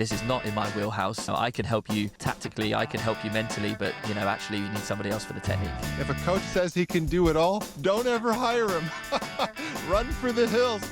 this is not in my wheelhouse. So I can help you tactically, I can help you mentally, but actually you need somebody else for the technique. If a coach says he can do it all, don't ever hire him. Run for the hills.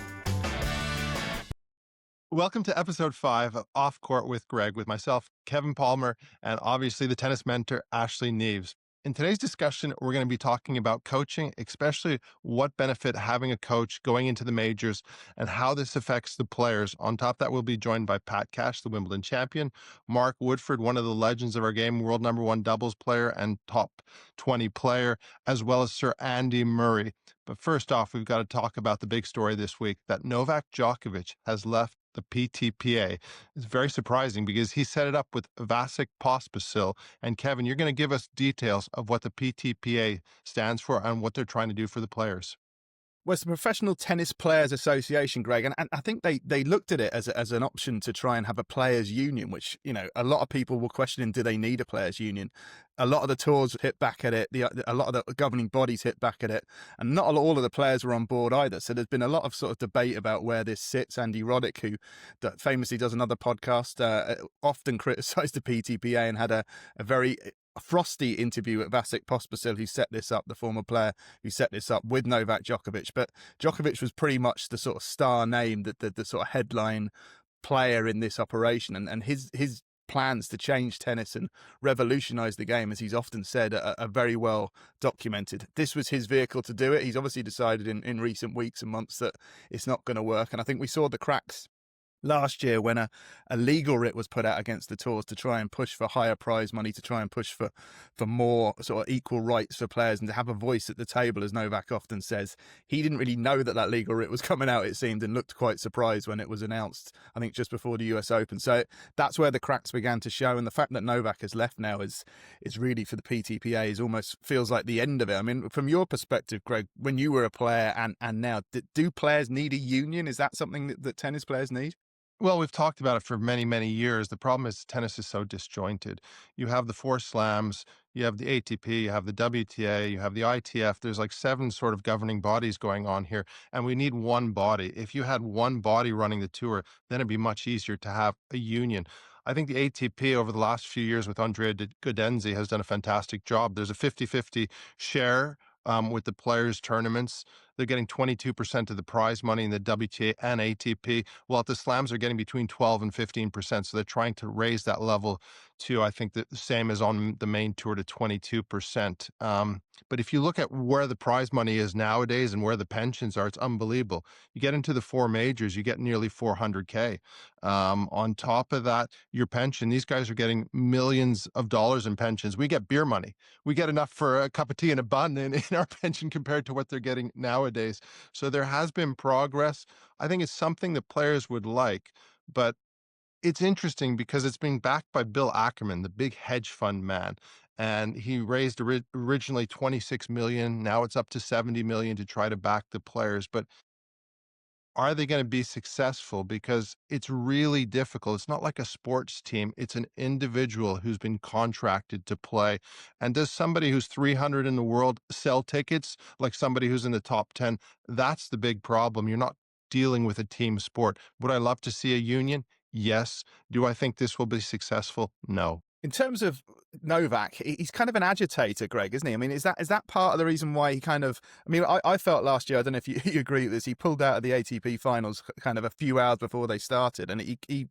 Welcome to episode 5 of Off Court with Greg, with myself, Kevin Palmer, and obviously the tennis mentor, Ashley Neaves. In today's discussion, we're going to be talking about coaching, especially what benefit having a coach going into the majors and how this affects the players. On top of that, we'll be joined by Pat Cash, the Wimbledon champion, Mark Woodford, one of the legends of our game, world #1 doubles player and top 20 player, as well as Sir Andy Murray. But first off, we've got to talk about the big story this week, that Novak Djokovic has left the PTPA. It's very surprising because he set it up with Vasek Pospisil. And Kevin, you're going to give us details of what the PTPA stands for and what they're trying to do for the players. Well, it's the Professional Tennis Players Association, Greg, and I think they looked at it as an option to try and have a players' union, which, a lot of people were questioning, do they need a players' union? A lot of the tours hit back at it, a lot of the governing bodies hit back at it, and not all of the players were on board either. So there's been a lot of sort of debate about where this sits. Andy Roddick, who famously does another podcast, often criticised the PTPA and had a very frosty interview at Vasek Pospisil, who set this up, the former player who set this up with Novak Djokovic. But Djokovic was pretty much the sort of star name, the sort of headline player in this operation, and his plans to change tennis and revolutionize the game, as he's often said, are very well documented. This was his vehicle to do it. He's obviously decided in recent weeks and months that it's not going to work, and I think we saw the cracks last year when a legal writ was put out against the tours to try and push for higher prize money, to try and push for more sort of equal rights for players and to have a voice at the table, as Novak often says. He didn't really know that legal writ was coming out, it seemed, and looked quite surprised when it was announced, I think just before the US Open. So that's where the cracks began to show, and the fact that Novak has left now is really, for the PTPA, is almost feels like the end of it. I mean, from your perspective, Greg, when you were a player and now, do players need a union? Is that something that tennis players need? Well, we've talked about it for many, many years. The problem is tennis is so disjointed. You have the 4 slams, you have the ATP, you have the WTA, you have the ITF. There's like 7 sort of governing bodies going on here, and we need one body. If you had one body running the tour, then it'd be much easier to have a union. I think the ATP over the last few years with Andrea Gaudenzi has done a fantastic job. There's a 50-50 share with the players' tournaments. They're getting 22% of the prize money in the WTA and ATP, while the slams are getting between 12 and 15%. So they're trying to raise that level to, I think, the same as on the main tour, to 22%. But if you look at where the prize money is nowadays and where the pensions are, it's unbelievable. You get into the 4 majors, you get nearly 400K. On top of that, your pension, these guys are getting millions of dollars in pensions. We get beer money. We get enough for a cup of tea and a bun in our pension compared to what they're getting nowadays. So there has been progress. I think it's something that players would like, but it's interesting because it's being backed by Bill Ackerman, the big hedge fund man. And he raised originally 26 million. Now it's up to 70 million to try to back the players. But are they going to be successful? Because it's really difficult. It's not like a sports team. It's an individual who's been contracted to play. And does somebody who's 300 in the world sell tickets like somebody who's in the top 10? That's the big problem. You're not dealing with a team sport. Would I love to see a union? Yes. Do I think this will be successful? No. In terms of Novak, he's kind of an agitator, Greg, isn't he? I mean, is that part of the reason why he kind of... I mean, I felt last year, I don't know if you agree with this, he pulled out of the ATP finals kind of a few hours before they started, and he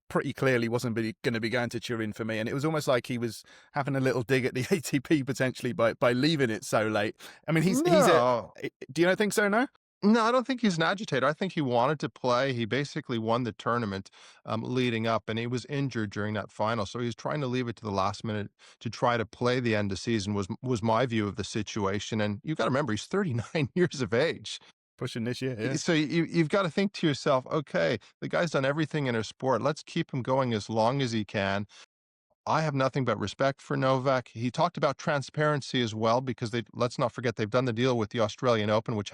pretty clearly wasn't going to be going to Turin for me, and it was almost like he was having a little dig at the ATP potentially by leaving it so late. I mean, do you not think so, no? No, I don't think he's an agitator. I think he wanted to play. He basically won the tournament leading up, and he was injured during that final. So he was trying to leave it to the last minute to try to play the end of season was my view of the situation. And you've got to remember, he's 39 years of age. Pushing this year, yeah. So you've got to think to yourself, okay, the guy's done everything in his sport. Let's keep him going as long as he can. I have nothing but respect for Novak. He talked about transparency as well, because let's not forget they've done the deal with the Australian Open, which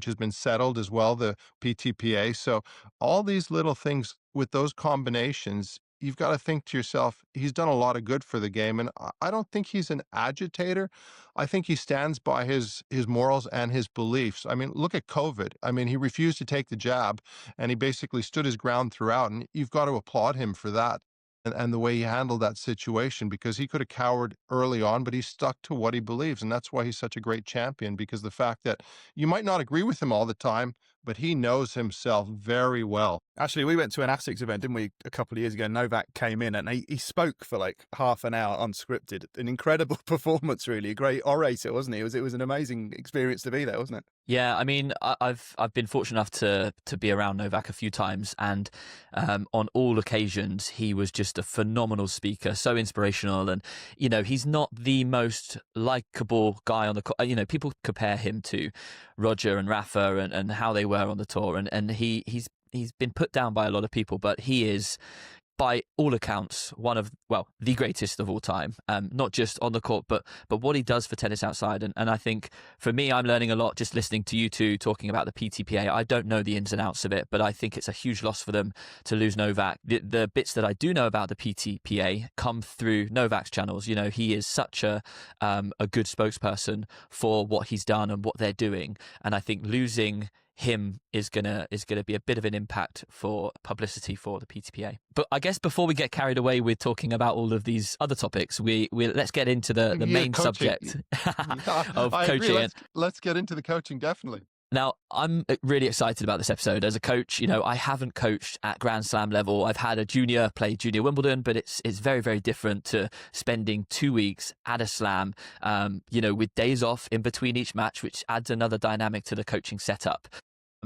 has been settled as well, the PTPA. So all these little things with those combinations, you've got to think to yourself, he's done a lot of good for the game. And I don't think he's an agitator. I think he stands by his morals and his beliefs. I mean, look at COVID. I mean, he refused to take the jab and he basically stood his ground throughout. And you've got to applaud him for that. And the way he handled that situation, because he could have cowered early on, but he stuck to what he believes. And that's why he's such a great champion, because the fact that you might not agree with him all the time, but he knows himself very well. Actually, we went to an ASICS event, didn't we, a couple of years ago? Novak came in and he spoke for like half an hour unscripted. An incredible performance, really. A great orator, wasn't he? It was an amazing experience to be there, wasn't it? Yeah, I mean, I've been fortunate enough to be around Novak a few times, and on all occasions he was just a phenomenal speaker, so inspirational, and he's not the most likable guy on the court. People compare him to Roger and Rafa and how they were on the tour, and he's been put down by a lot of people, but he is, by all accounts, one of, the greatest of all time, not just on the court, but what he does for tennis outside. And I think, for me, I'm learning a lot just listening to you two talking about the PTPA. I don't know the ins and outs of it, but I think it's a huge loss for them to lose Novak. The bits that I do know about the PTPA come through Novak's channels. He is such a good spokesperson for what he's done and what they're doing. And I think losing him is gonna be a bit of an impact for publicity for the PTPA. But I guess before we get carried away with talking about all of these other topics, we let's get into the main coaching. subject of coaching. Let's get into the coaching, definitely. Now, I'm really excited about this episode. As a coach, I haven't coached at Grand Slam level. I've had a junior play junior Wimbledon, but it's very, very different to spending 2 weeks at a slam, with days off in between each match, which adds another dynamic to the coaching setup.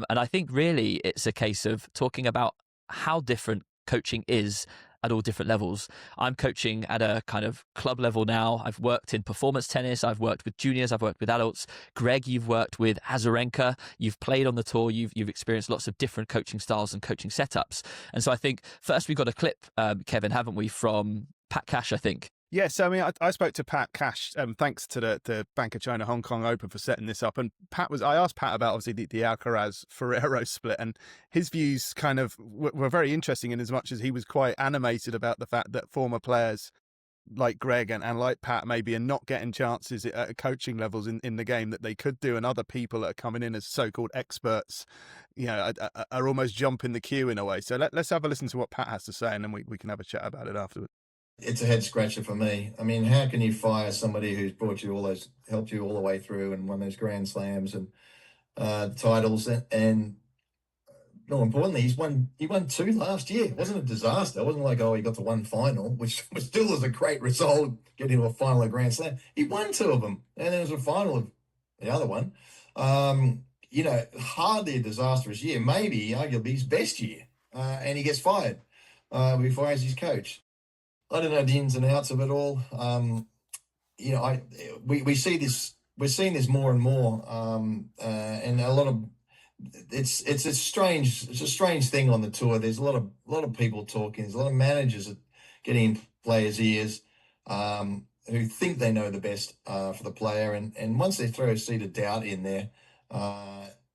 And I think really it's a case of talking about how different coaching is at all different levels. I'm coaching at a kind of club level now. I've worked in performance tennis. I've worked with juniors. I've worked with adults. Greg, you've worked with Azarenka. You've played on the tour. You've experienced lots of different coaching styles and coaching setups. And so I think first we've got a clip, Kevin, haven't we, from Pat Cash, I think. Yes, I mean, I spoke to Pat Cash, thanks to the Bank of China Hong Kong Open for setting this up. And I asked Pat about, obviously, the Alcaraz-Ferrero split, and his views kind of were very interesting in as much as he was quite animated about the fact that former players like Greg and like Pat maybe are not getting chances at coaching levels in the game that they could do, and other people that are coming in as so-called experts, are almost jumping the queue in a way. So let's have a listen to what Pat has to say, and then we can have a chat about it afterwards. It's a head scratcher for me. I mean, how can you fire somebody who's brought you helped you all the way through and won those Grand Slams and titles, and more importantly, he won 2 last year. It wasn't a disaster. It wasn't like, he got to 1 final, which still is a great result, getting to a final of Grand Slam. He won 2 of them, and there was a final of the other one. Hardly a disastrous year, maybe arguably his best year, and he gets fired. He fires his coach. I don't know the ins and outs of it all. We see this. We're seeing this more and more, and a lot of it's a strange thing on the tour. There's a lot of people talking. There's a lot of managers getting in players' ears who think they know the best for the player, and once they throw a seed of doubt in there,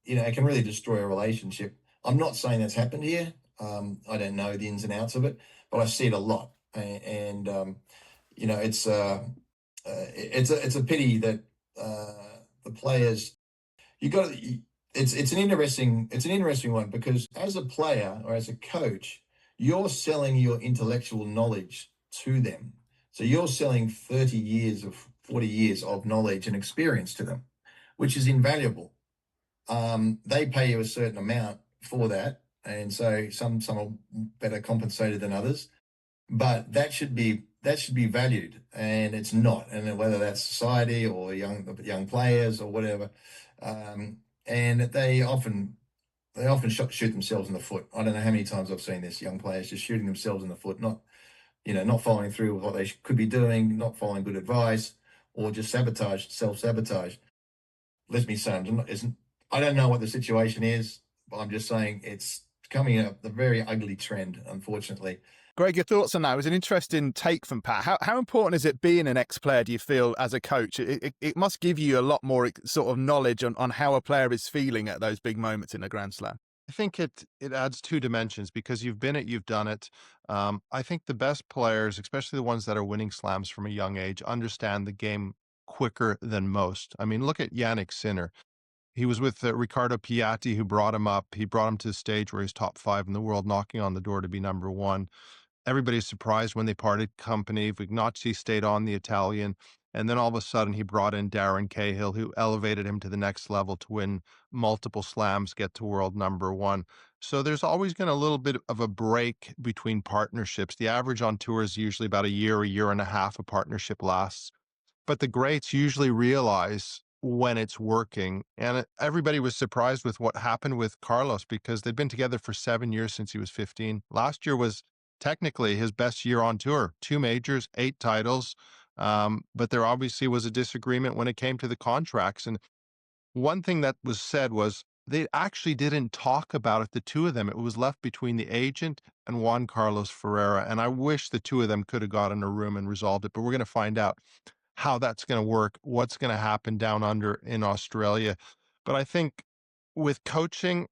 it can really destroy a relationship. I'm not saying that's happened here. I don't know the ins and outs of it, but I see it a lot. And it's a pity that the players. It's an interesting one, because as a player or as a coach, you're selling your intellectual knowledge to them. So you're selling 40 years of knowledge and experience to them, which is invaluable. They pay you a certain amount for that, and so some are better compensated than others. But that should be valued, and it's not. And whether that's society or young players or whatever, and they often shoot themselves in the foot. I don't know how many times I've seen this: young players just shooting themselves in the foot, not following through with what they could be doing, not following good advice, or just self-sabotage. Let me say, I don't know what the situation is, but I'm just saying it's becoming a very ugly trend, unfortunately. Greg, your thoughts on that? It was an interesting take from Pat. How important is it being an ex-player, do you feel, as a coach? It must give you a lot more sort of knowledge on how a player is feeling at those big moments in a Grand Slam. I think it adds two dimensions because you've been it, you've done it. I think the best players, especially the ones that are winning slams from a young age, understand the game quicker than most. I mean, look at Yannick Sinner. He was with Riccardo Piatti, who brought him up. He brought him to the stage where he's top five in the world, knocking on the door to be number one. Everybody's surprised when they parted company. Vignacci stayed on the Italian. And then all of a sudden, he brought in Darren Cahill, who elevated him to the next level to win multiple slams, get to world number one. So there's always been a little bit of a break between partnerships. The average on tour is usually about a year and a half a partnership lasts. But the greats usually realize when it's working. And everybody was surprised with what happened with Carlos because they'd been together for 7 years since he was 15. Last year was technically his best year on tour, 2 majors, 8 titles. But there obviously was a disagreement when it came to the contracts. And one thing that was said was they actually didn't talk about it, the two of them. It was left between the agent and Juan Carlos Ferreira. And I wish the two of them could have got in a room and resolved it, but we're going to find out how that's going to work, what's going to happen down under in Australia. But I think with coaching,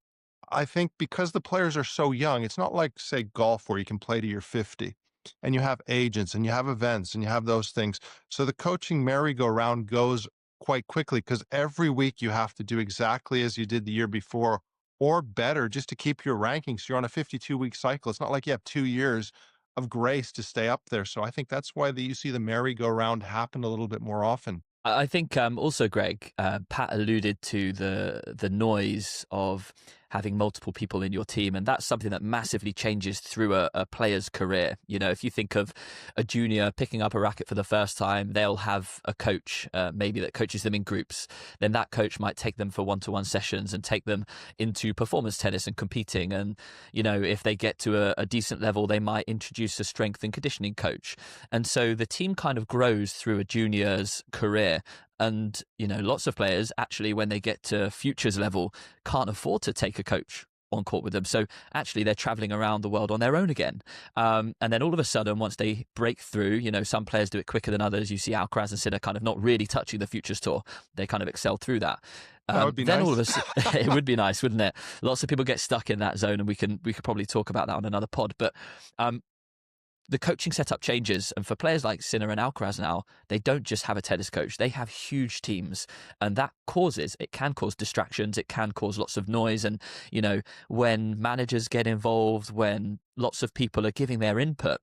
I think because the players are so young, it's not like, say, golf where you can play to your 50 and you have agents and you have events and you have those things. So the coaching merry-go-round goes quite quickly because every week you have to do exactly as you did the year before or better just to keep your rankings. You're on a 52-week cycle. It's not like you have 2 years of grace to stay up there. So I think that's why you see the merry-go-round happen a little bit more often. I think also, Greg, Pat alluded to the noise of having multiple people in your team, and that's something that massively changes through a player's career. You know, if you think of a junior picking up a racket for the first time, they'll have a coach maybe that coaches them in groups. Then that coach might take them for one-to-one sessions and take them into performance tennis and competing. And, you know, if they get to a decent level, they might introduce a strength and conditioning coach. And so the team kind of grows through a junior's career. And, you know, lots of players actually, when they get to futures level, can't afford to take a coach on court with them. So actually they're traveling around the world on their own again. And then all of a sudden, once they break through, you know, some players do it quicker than others. You see Alcaraz and Sinner kind of not really touching the futures tour. They kind of excel through that. That would be then nice. all of us, it would be nice, wouldn't it? Lots of people get stuck in that zone, and we could probably talk about that on another pod. But the coaching setup changes, and for players like Sinner and Alcaraz now, they don't just have a tennis coach, they have huge teams, and that can cause distractions, it can cause lots of noise. And, you know, when managers get involved, when lots of people are giving their input,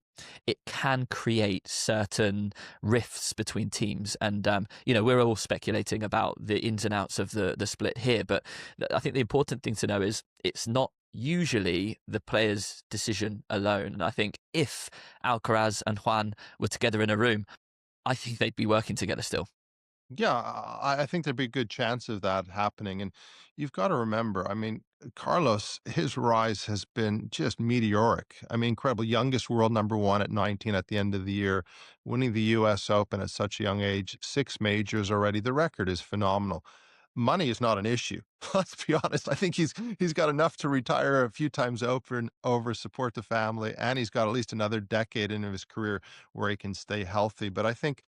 it can create certain rifts between teams. And, you know, we're all speculating about the ins and outs of the split here, but I think the important thing to know is it's not usually the player's decision alone. And I think if Alcaraz and Juan were together in a room, I think they'd be working together still. Yeah, I think there'd be a good chance of that happening. And you've got to remember, I mean, Carlos, his rise has been just meteoric. I mean, incredible. Youngest world number one at 19 at the end of the year, winning the US Open at such a young age, 6 majors already. The record is phenomenal. Money is not an issue. Let's be honest. I think he's got enough to retire a few times over, support the family, and he's got at least another decade into his career where he can stay healthy. But I think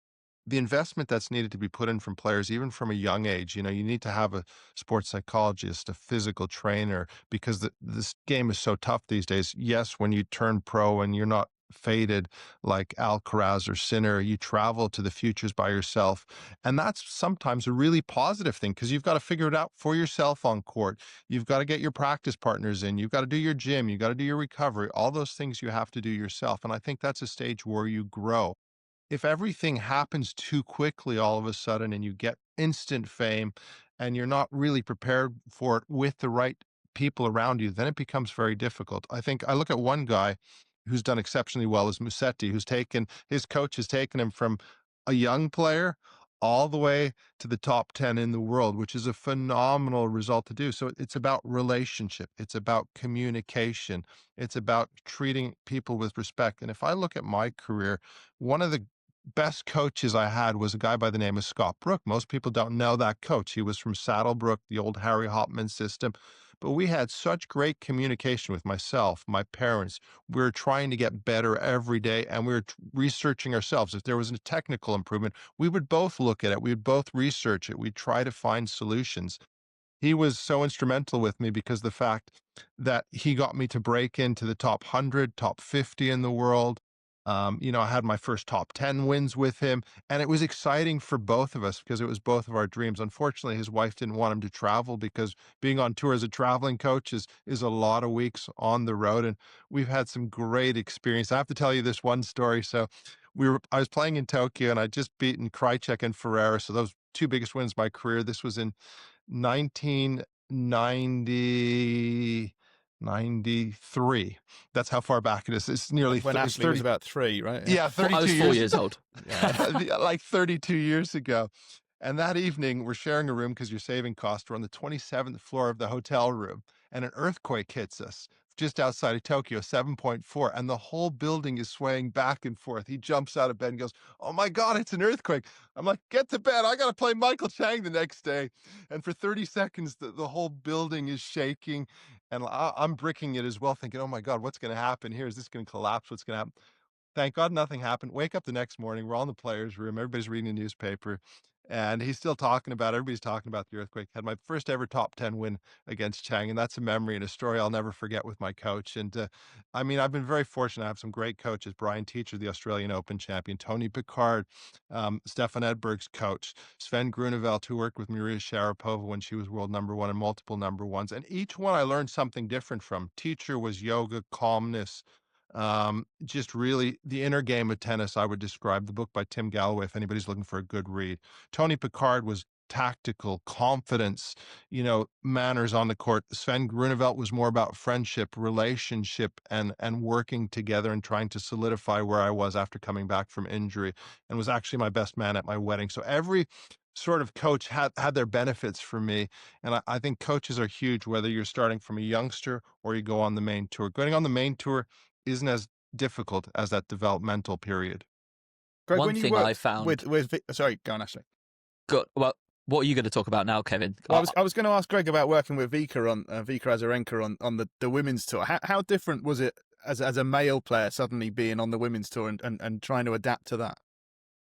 the investment that's needed to be put in from players, even from a young age, you know, you need to have a sports psychologist, a physical trainer, because this game is so tough these days. Yes, when you turn pro and you're not faded like Alcaraz or Sinner, you travel to the futures by yourself. And that's sometimes a really positive thing because you've got to figure it out for yourself on court. You've got to get your practice partners in. You've got to do your gym. You've got to do your recovery. All those things you have to do yourself. And I think that's a stage where you grow. If everything happens too quickly all of a sudden and you get instant fame and you're not really prepared for it with the right people around you, then it becomes very difficult. I think I look at one guy who's done exceptionally well is Musetti, his coach has taken him from a young player all the way to the top 10 in the world, which is a phenomenal result to do. So it's about relationship. It's about communication. It's about treating people with respect. And if I look at my career, one of the best coaches I had was a guy by the name of Scott Brook. Most people don't know that coach. He was from Saddlebrook, the old Harry Hopman system. But we had such great communication with myself, my parents. We were trying to get better every day, and we were researching ourselves. If there was a technical improvement, we would both look at it. We would both research it. We'd try to find solutions. he was so instrumental with me because the fact that he got me to break into the top 100, top 50 in the world. I had my first top 10 wins with him, and it was exciting for both of us because it was both of our dreams. Unfortunately, his wife didn't want him to travel because being on tour as a traveling coach is a lot of weeks on the road, and we've had some great experience. I have to tell you this one story. So I was playing in Tokyo, and I'd just beaten Krajicek and Ferreira, so those two biggest wins of my career. This was in 1993. That's how far back it is. It's nearly when it's Ashley 30. was about 3, right? Yeah, I 32 was 4 years. years old. Yeah. Like 32 years ago. And that evening, we're sharing a room because you're saving costs. We're on the 27th floor of the hotel room, and an earthquake hits us just outside of Tokyo, 7.4, and the whole building is swaying back and forth. He jumps out of bed and goes, "Oh my God, it's an earthquake." I'm like, "Get to bed. I got to play Michael Chang the next day." And for 30 seconds, the whole building is shaking, and I'm bricking it as well, thinking, "Oh my God, what's going to happen here? Is this going to collapse? What's going to happen?" Thank God nothing happened. Wake up the next morning. We're all in the players' room. Everybody's reading the newspaper. And he's still talking about it. Everybody's talking about the earthquake. Had my first ever top 10 win against Chang. And that's a memory and a story I'll never forget with my coach. And I've been very fortunate. I have some great coaches. Brian Teacher, the Australian Open champion, Tony Picard, Stefan Edberg's coach, Sven Grunewald, who worked with Maria Sharapova when she was world number one and multiple number ones. And each one I learned something different from. Teacher was yoga, calmness, just really the inner game of tennis. I would describe the book by Tim Galloway if anybody's looking for a good read. Tony Picard was tactical, confidence, manners on the court. Sven Grunewald was more about friendship, relationship, and working together and trying to solidify where I was after coming back from injury, and was actually my best man at my wedding. So every sort of coach had their benefits for me. And I think coaches are huge, whether you're starting from a youngster or you go on the main tour. Going on the main tour isn't as difficult as that developmental period. Greg, One when you thing I worked found. sorry, go on, Ashley. Well, what are you going to talk about now, Kevin? Well, I was going to ask Greg about working with Vika Azarenka on the women's tour. How different was it as a male player suddenly being on the women's tour and trying to adapt to that?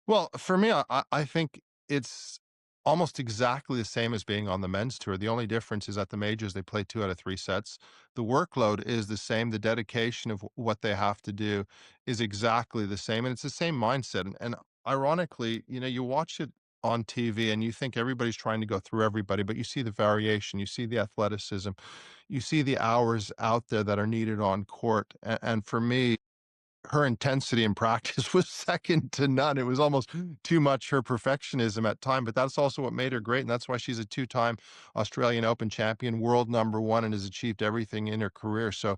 Well, for me, I think it's almost exactly the same as being on the men's tour. The only difference is at the majors, they play 2 out of 3 sets. The workload is the same. The dedication of what they have to do is exactly the same. And it's the same mindset. And ironically, you watch it on TV and you think everybody's trying to go through everybody, but you see the variation, you see the athleticism, you see the hours out there that are needed on court. And for me, her intensity in practice was second to none. It was almost too much, her perfectionism at time, but that's also what made her great. And that's why she's a 2-time Australian Open champion, world number one, and has achieved everything in her career. So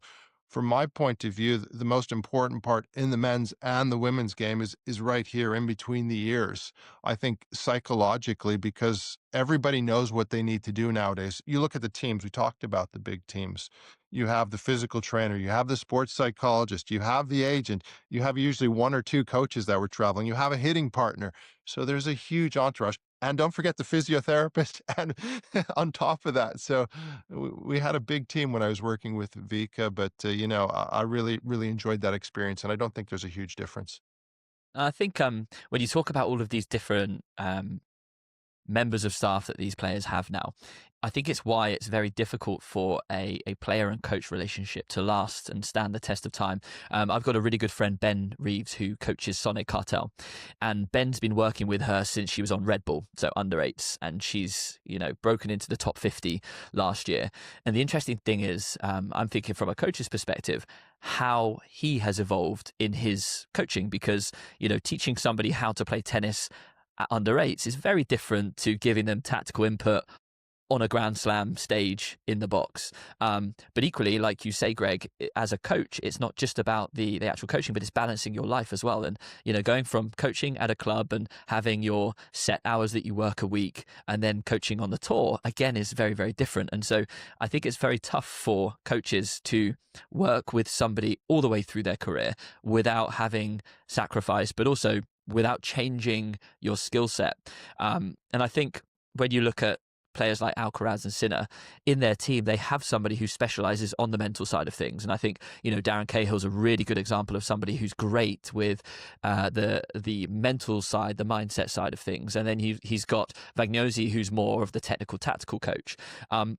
from my point of view, the most important part in the men's and the women's game is right here in between the ears. I think psychologically, because everybody knows what they need to do nowadays. You look at the teams, we talked about the big teams. You have the physical trainer, you have the sports psychologist, you have the agent, you have usually 1 or 2 coaches that were traveling, you have a hitting partner. So there's a huge entourage. And don't forget the physiotherapist and on top of that. So we had a big team when I was working with Vika, but I really, really enjoyed that experience. And I don't think there's a huge difference. I think when you talk about all of these different members of staff that these players have now, I think it's why it's very difficult for a player and coach relationship to last and stand the test of time. I've got a really good friend, Ben Reeves, who coaches Sonic Cartel, and Ben's been working with her since she was on Red Bull, so under 8s, and she's broken into the top 50 last year. And the interesting thing is, I'm thinking from a coach's perspective, how he has evolved in his coaching, because teaching somebody how to play tennis at under 8s is very different to giving them tactical input on a Grand Slam stage in the box. But equally, like you say, Greg, as a coach, it's not just about the actual coaching, but it's balancing your life as well. And, going from coaching at a club and having your set hours that you work a week and then coaching on the tour, again, is very, very different. And so I think it's very tough for coaches to work with somebody all the way through their career without having sacrifice, but also without changing your skill set. And I think when you look at players like Alcaraz and Sinner in their team, they have somebody who specializes on the mental side of things. And I think, Darren Cahill's a really good example of somebody who's great with the mental side, the mindset side of things. And then he's got Vagnozzi, who's more of the technical, tactical coach. And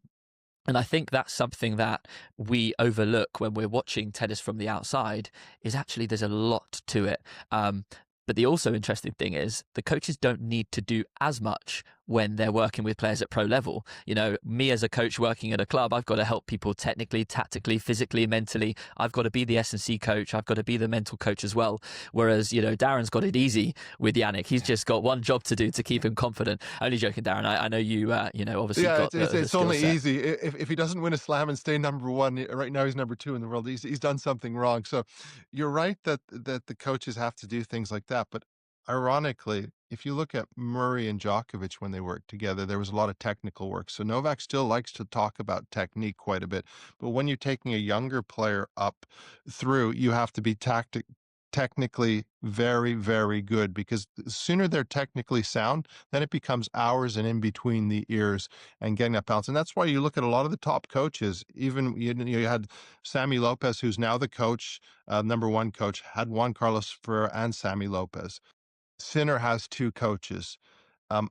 I think that's something that we overlook when we're watching tennis from the outside, is actually there's a lot to it. But the also interesting thing is the coaches don't need to do as much when they're working with players at pro level. Me as a coach working at a club, I've got to help people technically, tactically, physically, mentally. I've got to be the S&C coach. I've got to be the mental coach as well. Whereas, Darren's got it easy with Yannick. He's just got one job to do to keep him confident. Only joking, Darren. I know you, obviously got it's the only set. easy. If he doesn't win a slam and stay number one, right now he's number 2 in the world. He's done something wrong. So you're right that the coaches have to do things like that. But ironically, if you look at Murray and Djokovic when they worked together, there was a lot of technical work. So Novak still likes to talk about technique quite a bit. But when you're taking a younger player up through, you have to be technically very, very good, because the sooner they're technically sound, then it becomes hours and in between the ears and getting that balance. And that's why you look at a lot of the top coaches. Even you had Sammy Lopez, who's now the coach, number 1 coach, had Juan Carlos Ferrero and Sammy Lopez. Sinner has 2 coaches.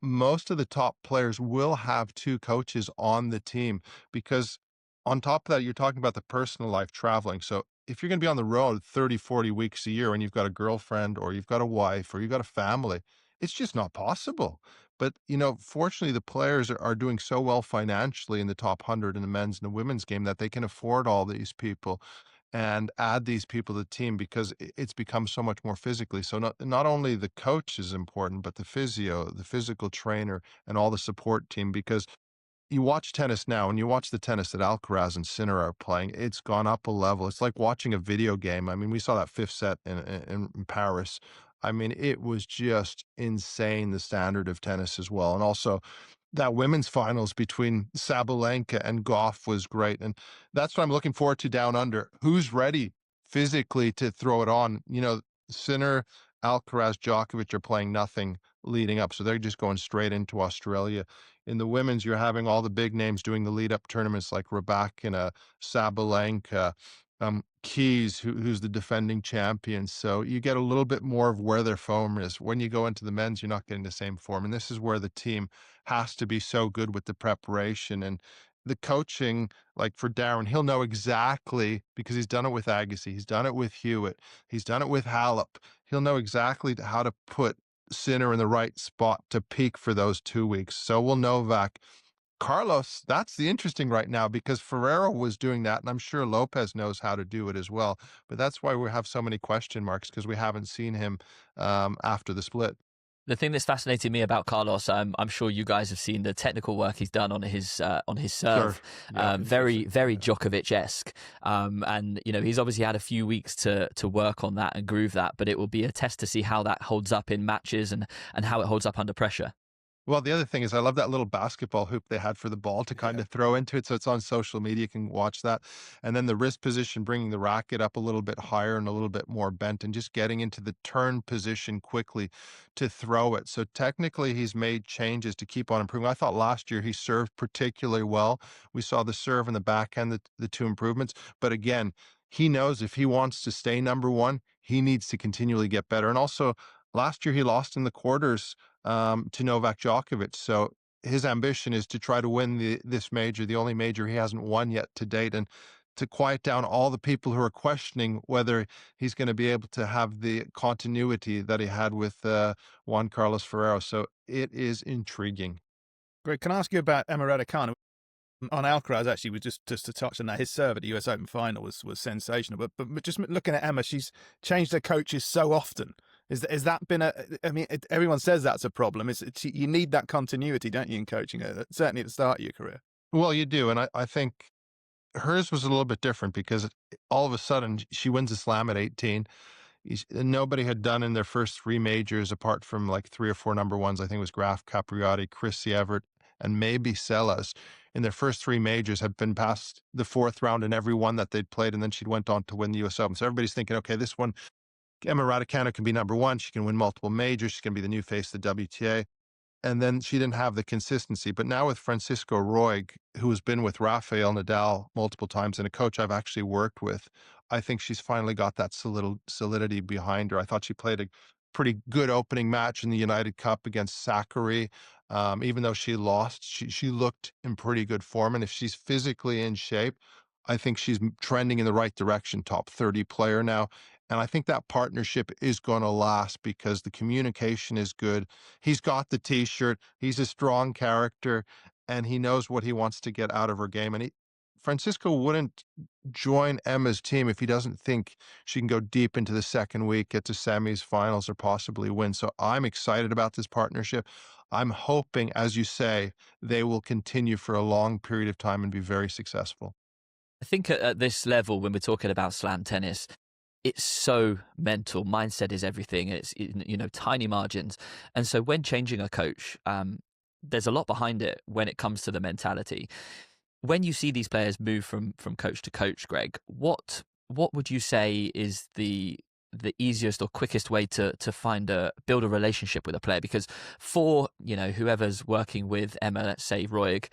Most of the top players will have 2 coaches on the team, because on top of that, you're talking about the personal life, traveling. So if you're going to be on the road 30, 40 weeks a year and you've got a girlfriend or you've got a wife or you've got a family, it's just not possible. But, fortunately, the players are doing so well financially in the top 100 in the men's and the women's game that they can afford all these people and add these people to the team, because it's become so much more physically. So not only the coach is important, but the physio, the physical trainer, and all the support team. Because you watch tennis now, and you watch the tennis that Alcaraz and Sinner are playing, it's gone up a level. It's like watching a video game. I mean, we saw that 5th set in Paris. I mean, it was just insane, the standard of tennis as well. And also, that women's finals between Sabalenka and Goff was great. And that's what I'm looking forward to down under. Who's ready physically to throw it on? Sinner, Alcaraz, Djokovic are playing nothing leading up. So they're just going straight into Australia. In the women's, you're having all the big names doing the lead up tournaments like Rybakina, Sabalenka, Keys, who's the defending champion. So you get a little bit more of where their form is. When you go into the men's, you're not getting the same form. And this is where the team has to be so good with the preparation and the coaching. Like for Darren, he'll know exactly, because he's done it with Agassi, he's done it with Hewitt, he's done it with Halep. He'll know exactly how to put Sinner in the right spot to peak for those 2 weeks. So will Novak. Carlos, that's the interesting right now, because Ferrero was doing that, and I'm sure Lopez knows how to do it as well. But that's why we have so many question marks, because we haven't seen him after the split. The thing that's fascinated me about Carlos, I'm sure you guys have seen the technical work he's done on his serve. Sure. Yeah, very Djokovic-esque. And he's obviously had a few weeks to work on that and groove that, but it will be a test to see how that holds up in matches and how it holds up under pressure. Well, the other thing is I love that little basketball hoop they had for the ball to kind of throw into it. So it's on social media. You can watch that. And then the wrist position, bringing the racket up a little bit higher and a little bit more bent, and just getting into the turn position quickly to throw it. So technically, he's made changes to keep on improving. I thought last year he served particularly well. We saw the serve and the backhand, the 2 improvements. But again, he knows if he wants to stay number 1, he needs to continually get better. And also, last year he lost in the quarters to Novak Djokovic. So his ambition is to try to win this major, the only major he hasn't won yet to date, and to quiet down all the people who are questioning whether he's going to be able to have the continuity that he had with Juan Carlos Ferrero. So it is intriguing. Greg, can I ask you about Emma Raducanu? On Alcaraz, actually, was just to touch on that. His serve at the US Open final was sensational. But just looking at Emma, she's changed her coaches so often. Has that been everyone says that's a problem. You need that continuity, don't you, in coaching her? Certainly at the start of your career. Well, you do. And I think hers was a little bit different, because all of a sudden she wins a slam at 18. Nobody had done in their first 3 majors, apart from like 3 or 4 number 1s. I think it was Graf, Capriati, Chrissy Evert, and maybe Sellas. In their first 3 majors had been past the 4th round in every one that they'd played, and then she went on to win the US Open. So everybody's thinking, okay, this one, Emma Raducanu can be number 1. She can win multiple majors. She can be the new face of the WTA. and then she didn't have the consistency. But now with Francisco Roig, who has been with Rafael Nadal multiple times and a coach I've actually worked with, I think she's finally got that solidity behind her. I thought she played a pretty good opening match in the United Cup against Zachary. Even though she lost, she looked in pretty good form. And if she's physically in shape, I think she's trending in the right direction, top 30 player now. And I think that partnership is going to last because the communication is good. He's got the t-shirt. He's a strong character, and he knows what he wants to get out of her game. And Francisco wouldn't join Emma's team if he doesn't think she can go deep into the second week, get to semis, finals, or possibly win. So I'm excited about this partnership. I'm hoping, as you say, they will continue for a long period of time and be very successful. I think at this level, when we're talking about slam tennis, it's so mental. Mindset is everything. It's, tiny margins. And so when changing a coach, there's a lot behind it when it comes to the mentality. When you see these players move from coach to coach, Greg, what would you say is the easiest or quickest way to build a relationship with a player? Because for, whoever's working with Emma, let's say Roig,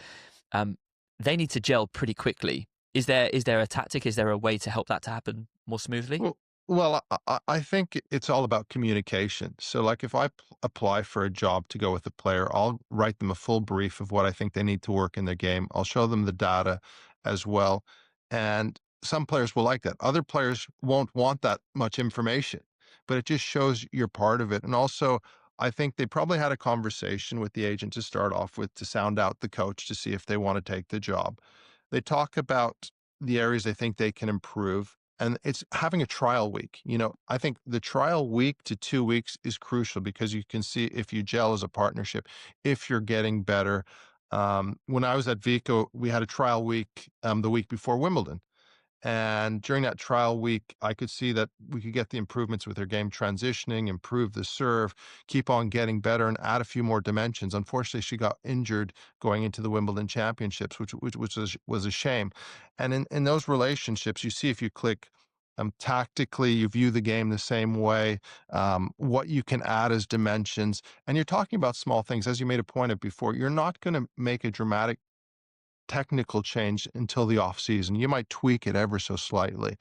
they need to gel pretty quickly. Is there a tactic? Is there a way to help that to happen more smoothly? Well, I think it's all about communication. So, like, if I apply for a job to go with a player, I'll write them a full brief of what I think they need to work in their game. I'll show them the data as well. And some players will like that. Other players won't want that much information, but it just shows you're part of it. And also, I think they probably had a conversation with the agent to start off with to sound out the coach to see if they want to take the job. They talk about the areas they think they can improve. And it's having a trial week. I think the trial week to 2 weeks is crucial because you can see if you gel as a partnership, if you're getting better. When I was at Vico, we had a trial week the week before Wimbledon. And during that trial week, I could see that we could get the improvements with her game transitioning, improve the serve, keep on getting better, and add a few more dimensions. Unfortunately, she got injured going into the Wimbledon Championships, which was a shame. And in those relationships, you see if you click tactically, you view the game the same way, what you can add as dimensions. And you're talking about small things. As you made a point of before, you're not going to make a dramatic technical change until the off season. You might tweak it ever so slightly.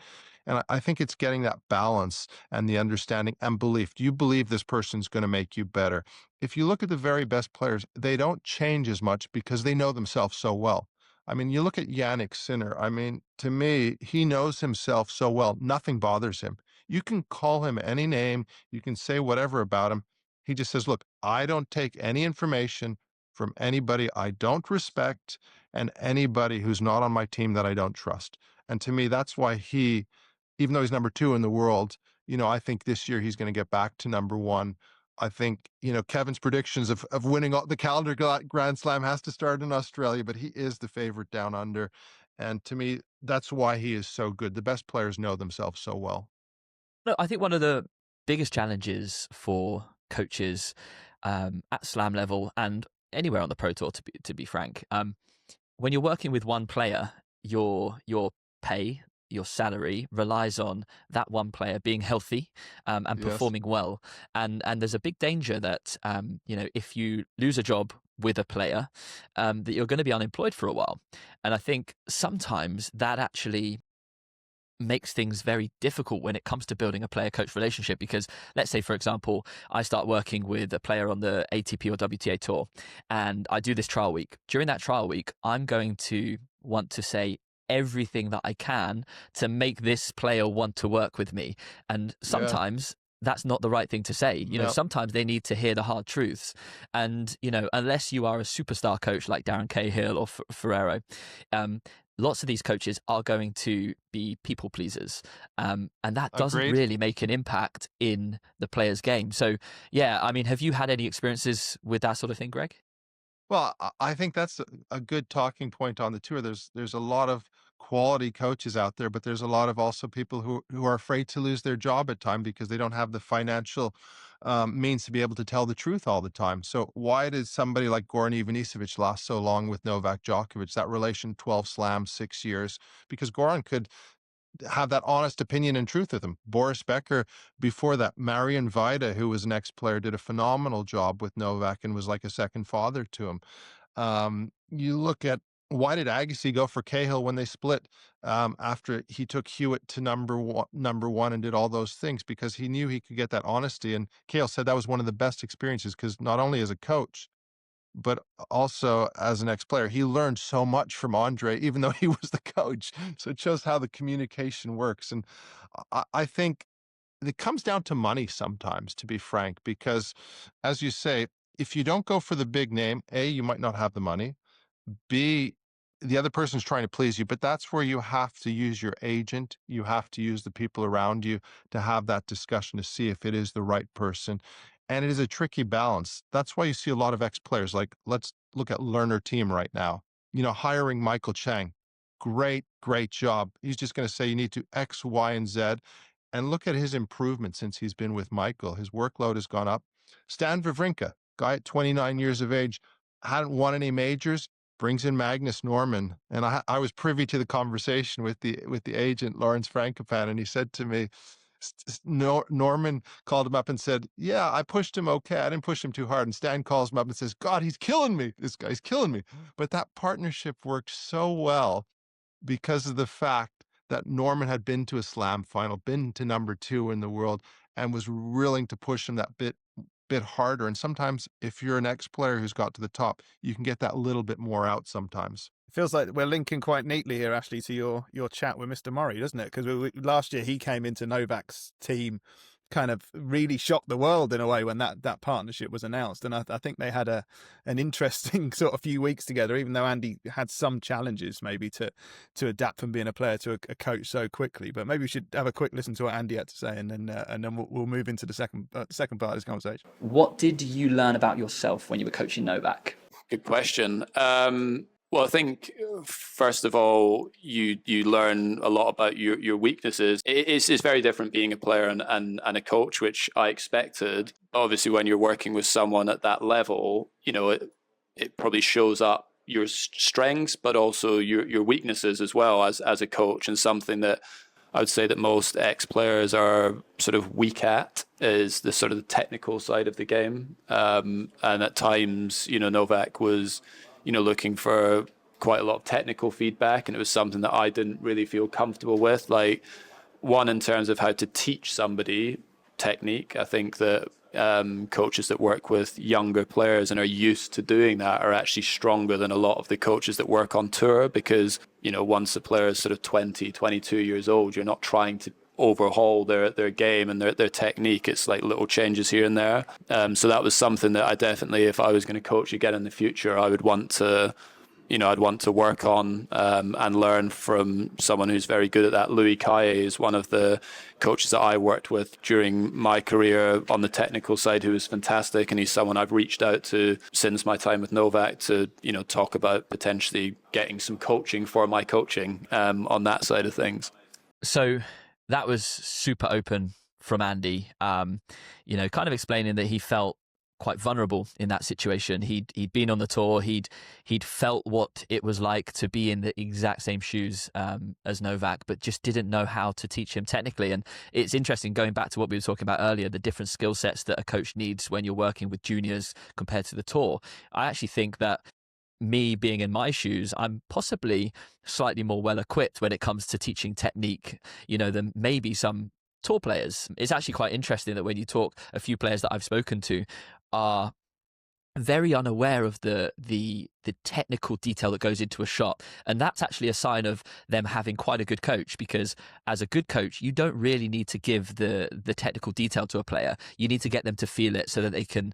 And I think it's getting that balance and the understanding and belief. Do you believe this person's going to make you better? If you look at the very best players, they don't change as much because they know themselves so well. I mean, you look at Yannick Sinner. I mean, to me, he knows himself so well. Nothing bothers him. You can call him any name. You can say whatever about him. He just says, look, I don't take any information from anybody I don't respect and anybody who's not on my team that I don't trust. And to me, that's why he, even though he's number 2 in the world, I think this year he's going to get back to number 1. I think, Kevin's predictions of winning the calendar Grand Slam has to start in Australia, but he is the favorite down under. And to me, that's why he is so good. The best players know themselves so well. No, I think one of the biggest challenges for coaches at slam level and anywhere on the pro tour, to be frank, when you're working with one player, your pay, your salary relies on that one player being healthy and Yes. performing well. And there's a big danger that if you lose a job with a player, that you're going to be unemployed for a while. And I think sometimes that actually makes things very difficult when it comes to building a player-coach relationship, because let's say, for example, I start working with a player on the ATP or WTA tour and I do this trial week. During that trial week, I'm going to want to say everything that I can to make this player want to work with me. And sometimes that's not the right thing to say. No. Sometimes they need to hear the hard truths. And, unless you are a superstar coach like Darren Cahill or Ferrero, lots of these coaches are going to be people pleasers. And that doesn't Agreed. really make an impact in the player's game. So, have you had any experiences with that sort of thing, Greg? Well, I think that's a good talking point on the tour. There's a lot of quality coaches out there, but there's a lot of also people who are afraid to lose their job at time because they don't have the financial means to be able to tell the truth all the time. So why did somebody like Goran Ivanisevic last so long with Novak Djokovic? That relation, 12 slams, 6 years, because Goran could have that honest opinion and truth with him. Boris Becker, before that, Marian Vida, who was an ex-player, did a phenomenal job with Novak and was like a second father to him. You look at, why did Agassi go for Cahill when they split, after he took Hewitt to number one and did all those things? Because he knew he could get that honesty. And Cahill said that was one of the best experiences, because not only as a coach, but also as an ex-player, he learned so much from Andre, even though he was the coach. So it shows how the communication works. And I think it comes down to money sometimes, to be frank, because as you say, if you don't go for the big name, A, you might not have the money. B, the other person's trying to please you, but that's where you have to use your agent. You have to use the people around you to have that discussion to see if it is the right person. And it is a tricky balance. That's why you see a lot of ex-players, like let's look at Lerner Team right now. Hiring Michael Chang, great job. He's just going to say you need to X, Y, and Z. And look at his improvement since he's been with Michael. His workload has gone up. Stan Wawrinka, guy at 29 years of age, hadn't won any majors, brings in Magnus Norman. And I was privy to the conversation with the agent, Lawrence Frankopan, and he said to me, Norman called him up and said, yeah, I pushed him okay. I didn't push him too hard. And Stan calls him up and says, God, he's killing me. This guy's killing me. But that partnership worked so well because of the fact that Norman had been to a slam final, been to number 2 in the world, and was willing to push him that bit harder. And sometimes if you're an ex-player who's got to the top, you can get that little bit more out sometimes. It feels like we're linking quite neatly here, Ashley, to your chat with Mr. Murray, doesn't it? Because last year he came into Novak's team, kind of really shocked the world in a way when that partnership was announced. And I think they had an interesting sort of few weeks together, even though Andy had some challenges maybe to adapt from being a player to a coach so quickly. But maybe we should have a quick listen to what Andy had to say, and then we'll move into the second part of this conversation. What did you learn about yourself when you were coaching Novak? Good question. Well, I think first of all, you learn a lot about your weaknesses. It's very different being a player and a coach, which I expected. Obviously, when you're working with someone at that level, it probably shows up your strengths, but also your weaknesses as well as a coach. And something that I would say that most ex-players are sort of weak at is the sort of the technical side of the game. And at times, Novak was looking for quite a lot of technical feedback, and it was something that I didn't really feel comfortable with. Like, one, in terms of how to teach somebody technique, I think that coaches that work with younger players and are used to doing that are actually stronger than a lot of the coaches that work on tour, because, once a player is sort of 20, 22 years old, you're not trying to overhaul their game and their technique. It's like little changes here and there. So that was something that I definitely, if I was going to coach again in the future, I would want to, I'd want to work on and learn from someone who's very good at that. Louis Caillé is one of the coaches that I worked with during my career on the technical side, who was fantastic, and he's someone I've reached out to since my time with Novak to, talk about potentially getting some coaching for my coaching on that side of things. So that was super open from Andy, kind of explaining that he felt quite vulnerable in that situation. He'd been on the tour. He'd felt what it was like to be in the exact same shoes as Novak, but just didn't know how to teach him technically. And it's interesting, going back to what we were talking about earlier, the different skill sets that a coach needs when you're working with juniors compared to the tour. I actually think that me being in my shoes, I'm possibly slightly more well equipped when it comes to teaching technique, than maybe some tour players. It's actually quite interesting that when you talk, a few players that I've spoken to are very unaware of the technical detail that goes into a shot, and that's actually a sign of them having quite a good coach, because as a good coach, you don't really need to give the technical detail to a player. You need to get them to feel it so that they can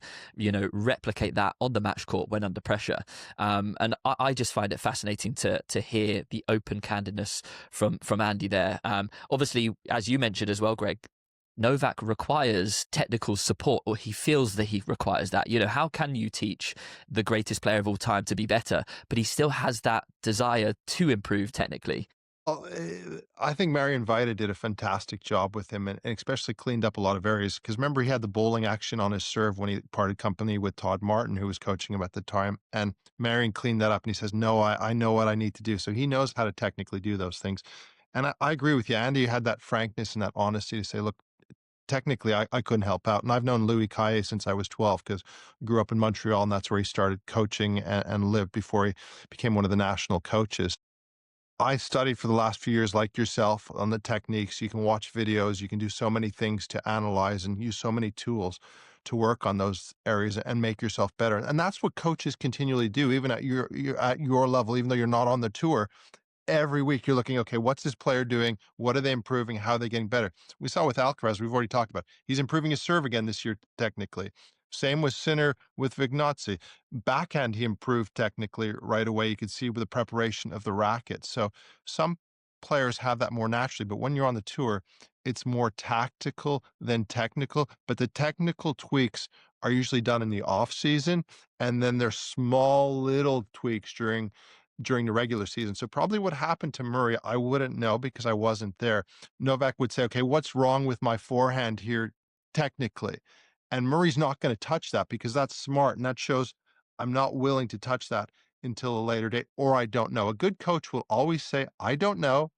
replicate that on the match court when under pressure. And I just find it fascinating to hear the open candidness from Andy there. Obviously, as you mentioned as well, Greg, Novak requires technical support, or he feels that he requires that. How can you teach the greatest player of all time to be better, but he still has that desire to improve technically? Well, I think Marian Vida did a fantastic job with him, and especially cleaned up a lot of areas. Because remember, he had the bowling action on his serve when he parted company with Todd Martin, who was coaching him at the time. And Marian cleaned that up, and he says, no, I know what I need to do. So he knows how to technically do those things. And I agree with you. Andy had that frankness and that honesty to say, look, technically I couldn't help out. And I've known Louis Caillé since I was 12 because I grew up in Montreal, and that's where he started coaching and lived before he became one of the national coaches. I studied for the last few years, like yourself, on the techniques. You can watch videos. You can do so many things to analyze and use so many tools to work on those areas and make yourself better. And that's what coaches continually do, even at your level, even though you're not on the tour. Every week you're looking, okay, what's this player doing? What are they improving? How are they getting better? We saw with Alcaraz, we've already talked about. He's improving his serve again this year, technically. Same with Sinner, with Vignazzi. Backhand, he improved technically right away. You could see with the preparation of the racket. So some players have that more naturally, but when you're on the tour, it's more tactical than technical. But the technical tweaks are usually done in the off season, and then there's small little tweaks during the regular season. So probably what happened to Murray, I wouldn't know because I wasn't there. Novak would say, okay, what's wrong with my forehand here technically? And Murray's not going to touch that because that's smart. And that shows I'm not willing to touch that until a later date, or I don't know. A good coach will always say, I don't know.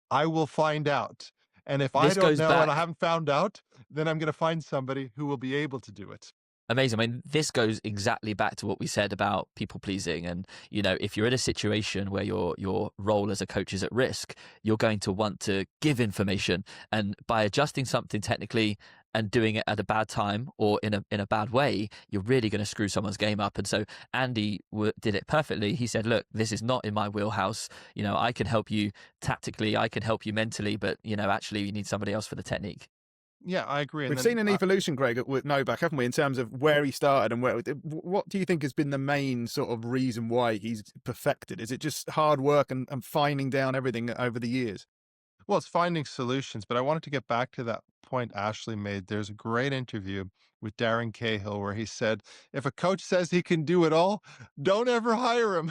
I will find out. And if I This don't goes know and I back. haven't found out, then I'm going to find somebody who will be able to do it. Amazing. I mean, this goes exactly back to what we said about people pleasing. And, you know, if you're in a situation where your role as a coach is at risk, you're going to want to give information. And by adjusting something technically and doing it at a bad time or in a bad way, you're really going to screw someone's game up. And so Andy did it perfectly. He said, look, this is not in my wheelhouse. You know, I can help you tactically, I can help you mentally, but, you know, actually you need somebody else for the technique. Yeah, I agree. And We've then seen an evolution, Greg, with Novak, haven't we, in terms of where he started and where. What do you think has been the main sort of reason why he's perfected? Is it just hard work and finding down everything over the years? Well, it's finding solutions, but I wanted to get back to that point Ashley made. There's a great interview with Darren Cahill where he said, if a coach says he can do it all, don't ever hire him.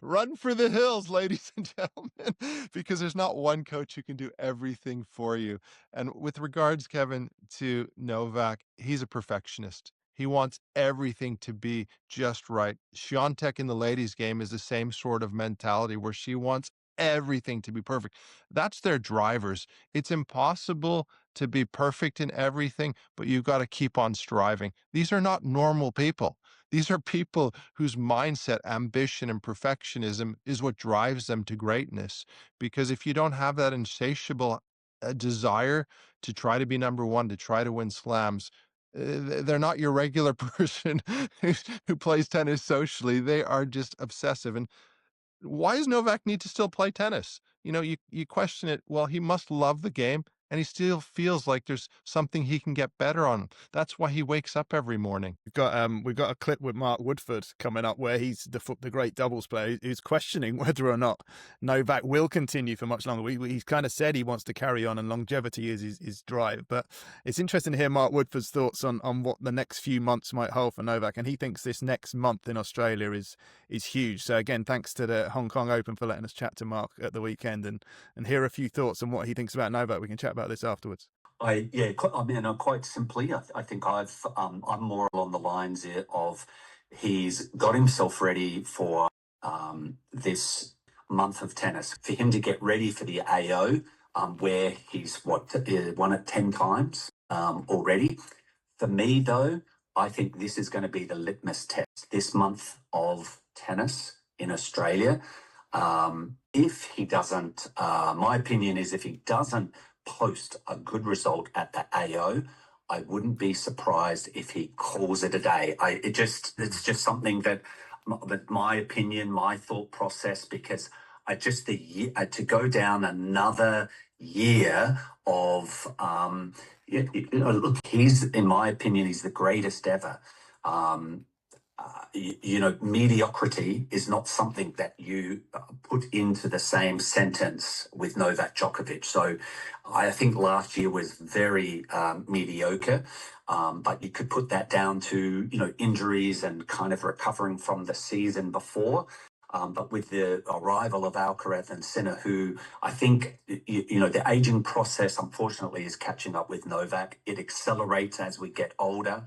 Run for the hills, ladies and gentlemen, because there's not one coach who can do everything for you. And with regards, Kevin, to Novak, he's a perfectionist. He wants everything to be just right. Swiatek in the ladies' game is the same sort of mentality where she wants everything to be perfect. That's their drivers. It's impossible to be perfect in everything, but you've got to keep on striving. These are not normal people. These are people whose mindset, ambition, and perfectionism is what drives them to greatness. Because if you don't have that insatiable desire to try to be number one, to try to win slams, they're not your regular person who plays tennis socially. They are just obsessive. And why does Novak need to still play tennis? You know, you question it. Well, he must love the game, and he still feels like there's something he can get better on. That's why he wakes up every morning. We've got a clip with Mark Woodford coming up where he's the great doubles player who's questioning whether or not Novak will continue for much longer. He's kind of said he wants to carry on, and longevity is his drive. But it's interesting to hear Mark Woodford's thoughts on what the next few months might hold for Novak, and he thinks this next month in Australia is huge. So again, thanks to the Hong Kong Open for letting us chat to Mark at the weekend and hear a few thoughts on what he thinks about Novak. We can chat about this afterwards. I mean, quite simply, I think I'm more along the lines of he's got himself ready for this month of tennis. For him to get ready for the AO, where he's won it 10 times already. For me, though, I think this is going to be the litmus test this month of tennis in Australia. If he doesn't, my opinion is if he doesn't post a good result at the AO, I wouldn't be surprised if he calls it a day. It's just something that my opinion, my thought process, because to go down another year of look, in my opinion, he's the greatest ever. Mediocrity is not something that you put into the same sentence with Novak Djokovic. So I think last year was very mediocre, but you could put that down to, injuries and kind of recovering from the season before. But with the arrival of Alcaraz and Sinner, who I think, the aging process, unfortunately, is catching up with Novak. It accelerates as we get older.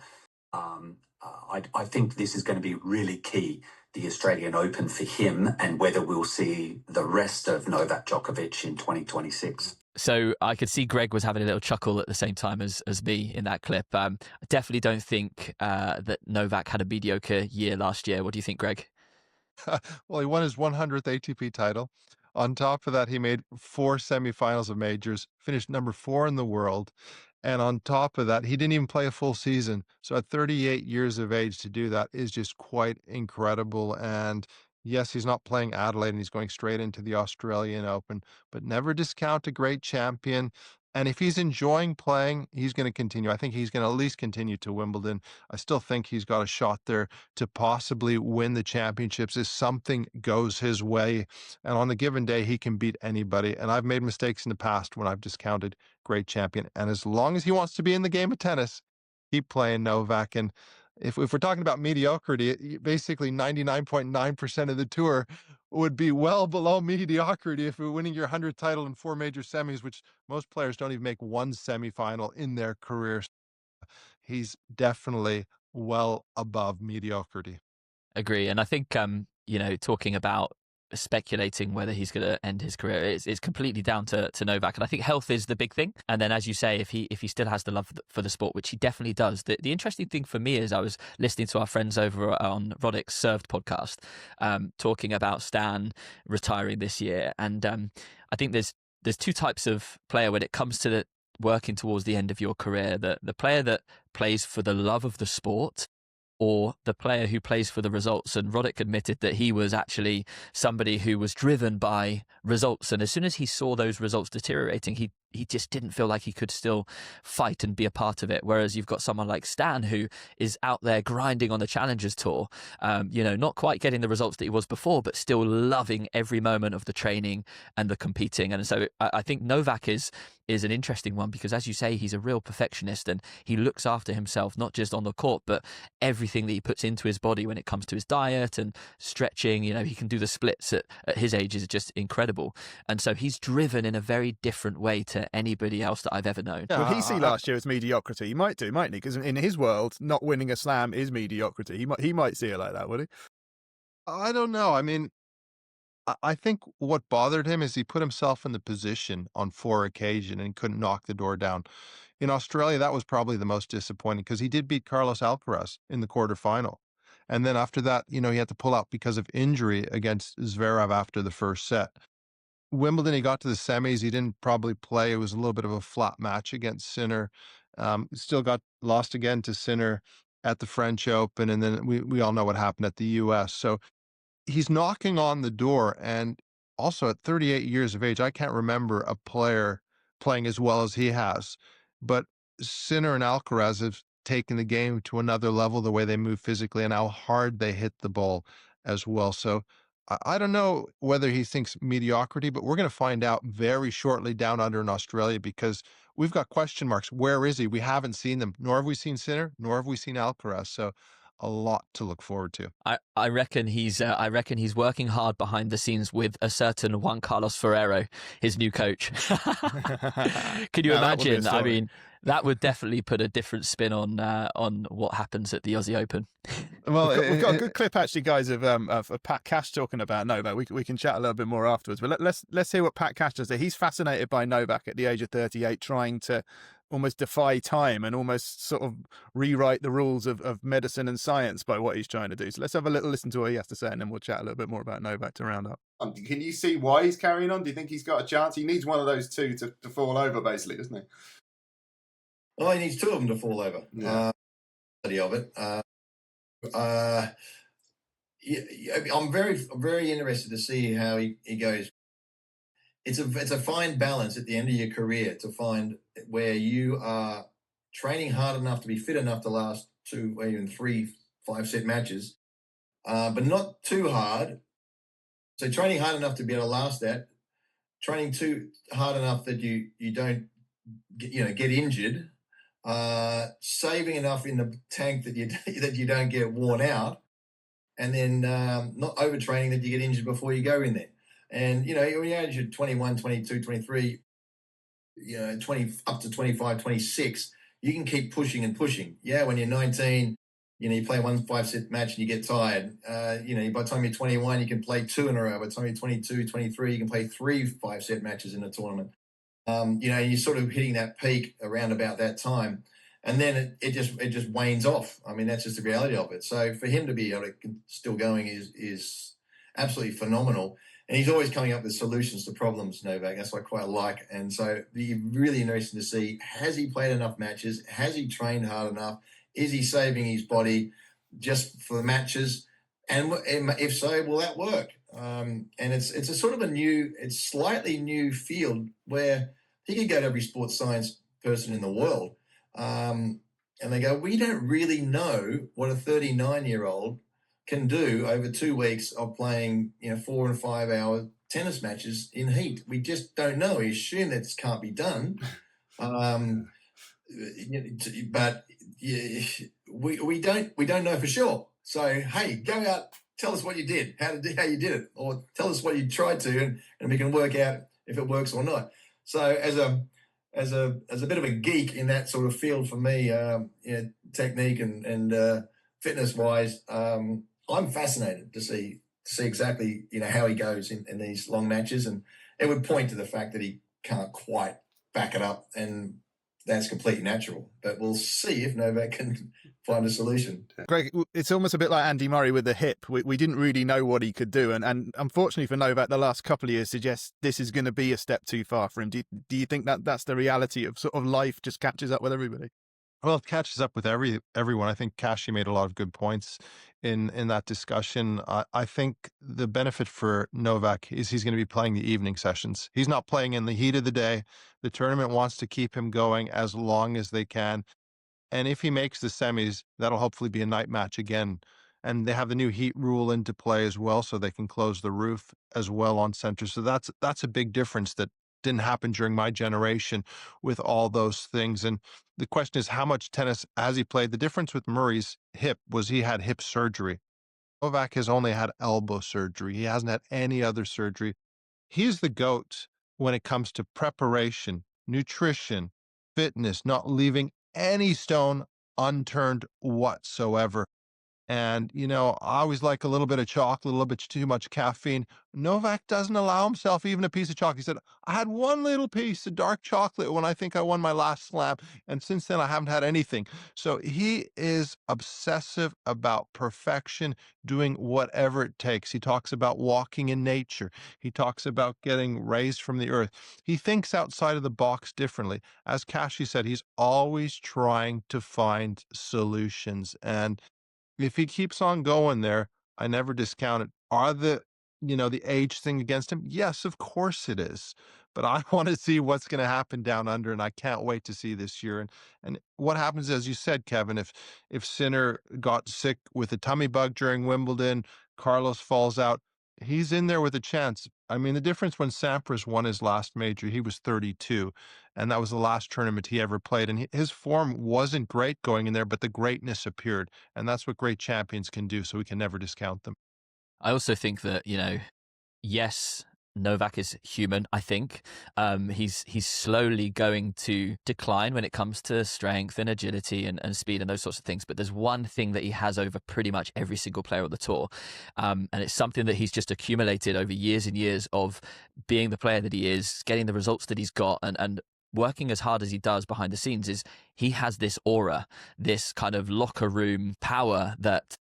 I think this is going to be really key the Australian Open for him and whether we'll see the rest of Novak Djokovic in 2026. So I could see Greg was having a little chuckle at the same time as me in that clip. I definitely don't think that Novak had a mediocre year last year. What do you think, Greg? Well, he won his 100th ATP title. On top of that, he made 4 semifinals of majors, finished number 4 in the world. And on top of that, he didn't even play a full season. So at 38 years of age to do that is just quite incredible. And yes, he's not playing Adelaide and he's going straight into the Australian Open, but never discount a great champion. And if he's enjoying playing, he's going to continue. I think he's going to at least continue to Wimbledon. I still think he's got a shot there to possibly win the championships if something goes his way. And on the given day, he can beat anybody. And I've made mistakes in the past when I've discounted great champion. And as long as he wants to be in the game of tennis, keep playing Novak. And if we're talking about mediocrity, basically 99.9% of the tour would be well below mediocrity if you're winning your 100th title in 4 major semis, which most players don't even make one semifinal in their career. He's definitely well above mediocrity. Agree. And I think, talking about speculating whether he's going to end his career, it's completely down to Novak. And I think health is the big thing. And then, as you say, if he still has the love for the sport, which he definitely does. The interesting thing for me is I was listening to our friends over on Roddick's Served podcast talking about Stan retiring this year. And I think there's 2 types of player when it comes to working towards the end of your career. The player that plays for the love of the sport, or the player who plays for the results. And Roddick admitted that he was actually somebody who was driven by results. And as soon as he saw those results deteriorating, he just didn't feel like he could still fight and be a part of it. Whereas you've got someone like Stan who is out there grinding on the Challengers Tour, not quite getting the results that he was before, but still loving every moment of the training and the competing. And so I think Novak is an interesting one because, as you say, he's a real perfectionist and he looks after himself, not just on the court, but everything that he puts into his body when it comes to his diet and stretching. He can do the splits at his age is just incredible. And so he's driven in a very different way to anybody else that I've ever known. Well, he see last year as mediocrity. He might do, mightn't he? Because in his world, not winning a slam is mediocrity. He might see it like that, would he? I don't know. I mean, I think what bothered him is he put himself in the position on 4 occasions and couldn't knock the door down. In Australia, that was probably the most disappointing because he did beat Carlos Alcaraz in the quarterfinal. And then after that, he had to pull out because of injury against Zverev after the first set. Wimbledon, he got to the semis. He didn't probably play. It was a little bit of a flat match against Sinner. Still got lost again to Sinner at the French Open. And then we all know what happened at the U.S. So he's knocking on the door. And also at 38 years of age, I can't remember a player playing as well as he has. But Sinner and Alcaraz have taken the game to another level, the way they move physically and how hard they hit the ball as well. So I don't know whether he thinks mediocrity, but we're going to find out very shortly down under in Australia because we've got question marks. Where is he? We haven't seen them, nor have we seen Sinner, nor have we seen Alcaraz. So a lot to look forward to. I reckon he's working hard behind the scenes with a certain Juan Carlos Ferrero, his new coach. Can you imagine? I mean, that would definitely put a different spin on what happens at the Aussie Open. Well, we've got a good clip actually, guys, of Pat Cash talking about Novak. We can chat a little bit more afterwards, but let's hear what Pat Cash does. He's fascinated by Novak at the age of 38, trying to almost defy time and almost sort of rewrite the rules of medicine and science by what he's trying to do. So let's have a little listen to what he has to say, and then we'll chat a little bit more about Novak to round up. Can you see why he's carrying on? Do you think he's got a chance? He needs one of those 2 to fall over, basically, doesn't he? Well, he needs 2 of them to fall over. Yeah. Of it. I'm very, very interested to see how he goes. It's a fine balance at the end of your career to find where you are training hard enough to be fit enough to last 2 or even 3 5-set matches, but not too hard. So training hard enough to be able to last that, training too hard enough that you don't get injured, saving enough in the tank that you don't get worn out, and then not overtraining that you get injured before you go in there. And, when you're 21, 22, 23, 20 up to 25, 26, you can keep pushing and pushing. Yeah, when you're 19, You play one 5-set match and you get tired. By the time you're 21, you can play 2 in a row. By the time you're 22, 23, you can play 3 5-set matches in a tournament. You're sort of hitting that peak around about that time, and then it just wanes off. I mean, that's just the reality of it. So for him to be able to still going is absolutely phenomenal. And he's always coming up with solutions to problems, Novak. That's what I quite like. And so it'd be really interesting to see, has he played enough matches? Has he trained hard enough? Is he saving his body just for the matches? And if so, will that work? And it's a sort of it's slightly new field where he could go to every sports science person in the world. And they go, we don't really know what a 39-year-old can do over 2 weeks of playing 4 and 5 hour tennis matches in heat. We just don't know. We assume that this can't be done. But we don't know for sure. So hey, go out, tell us what you did, how you did it, or tell us what you tried to, and we can work out if it works or not. So as a bit of a geek in that sort of field for me, technique and fitness wise, I'm fascinated to see exactly how he goes in these long matches, and it would point to the fact that he can't quite back it up, and that's completely natural. But we'll see if Novak can find a solution. Greg, it's almost a bit like Andy Murray with the hip. We didn't really know what he could do. And unfortunately for Novak, the last couple of years suggest this is going to be a step too far for him. Do you think that that's the reality of sort of life just catches up with everybody? Well, it catches up with everyone. I think Kashi made a lot of good points in that discussion. I think the benefit for Novak is he's going to be playing the evening sessions. He's not playing in the heat of the day. The tournament wants to keep him going as long as they can. And if he makes the semis, that'll hopefully be a night match again. And they have the new heat rule into play as well, so they can close the roof as well on center. So that's a big difference that didn't happen during my generation with all those things. And the question is, how much tennis has he played? The difference with Murray's hip was he had hip surgery. Novak has only had elbow surgery. He hasn't had any other surgery. He's the GOAT when it comes to preparation, nutrition, fitness, not leaving any stone unturned whatsoever. And, I always like a little bit of chocolate, a little bit too much caffeine. Novak doesn't allow himself even a piece of chocolate. He said, I had one little piece of dark chocolate when I think I won my last slam. And since then, I haven't had anything. So he is obsessive about perfection, doing whatever it takes. He talks about walking in nature. He talks about getting raised from the earth. He thinks outside of the box differently. As Kashi said, he's always trying to find solutions. And if he keeps on going there, I never discount it. Are the age thing against him? Yes, of course it is. But I want to see what's going to happen down under, and I can't wait to see this year. And what happens, as you said, Kevin, if Sinner got sick with a tummy bug during Wimbledon, Carlos falls out, he's in there with a chance. I mean, the difference when Sampras won his last major, he was 32, and that was the last tournament he ever played. And his form wasn't great going in there, but the greatness appeared. And that's what great champions can do, so we can never discount them. I also think that, yes, Novak is human, I think. He's slowly going to decline when it comes to strength and agility and speed and those sorts of things. But there's one thing that he has over pretty much every single player on the tour. And it's something that he's just accumulated over years and years of being the player that he is, getting the results that he's got, and working as hard as he does behind the scenes. Is he has this aura, this kind of locker room power that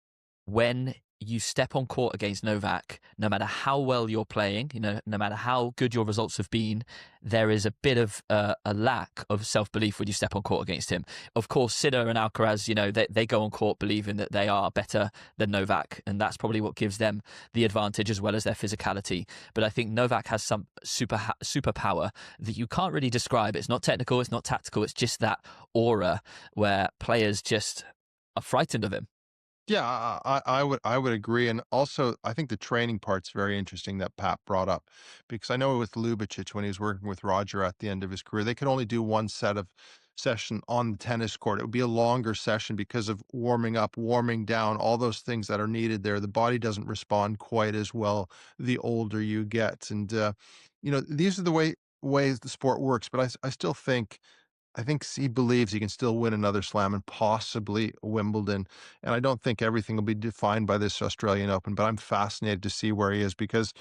when you step on court against Novak, no matter how well you're playing, no matter how good your results have been, there is a bit of a lack of self-belief when you step on court against him. Of course, Sinner and Alcaraz, they go on court believing that they are better than Novak, and that's probably what gives them the advantage as well as their physicality. But I think Novak has some superpower that you can't really describe. It's not technical, it's not tactical, it's just that aura where players just are frightened of him. Yeah, I would agree. And also, I think the training part's very interesting that Pat brought up, because I know with Lubicic, when he was working with Roger at the end of his career, they could only do one session on the tennis court. It would be a longer session because of warming up, warming down, all those things that are needed there. The body doesn't respond quite as well the older you get. And, these are the ways the sport works. But I still think I think he believes he can still win another slam and possibly Wimbledon. And I don't think everything will be defined by this Australian Open, but I'm fascinated to see where he is because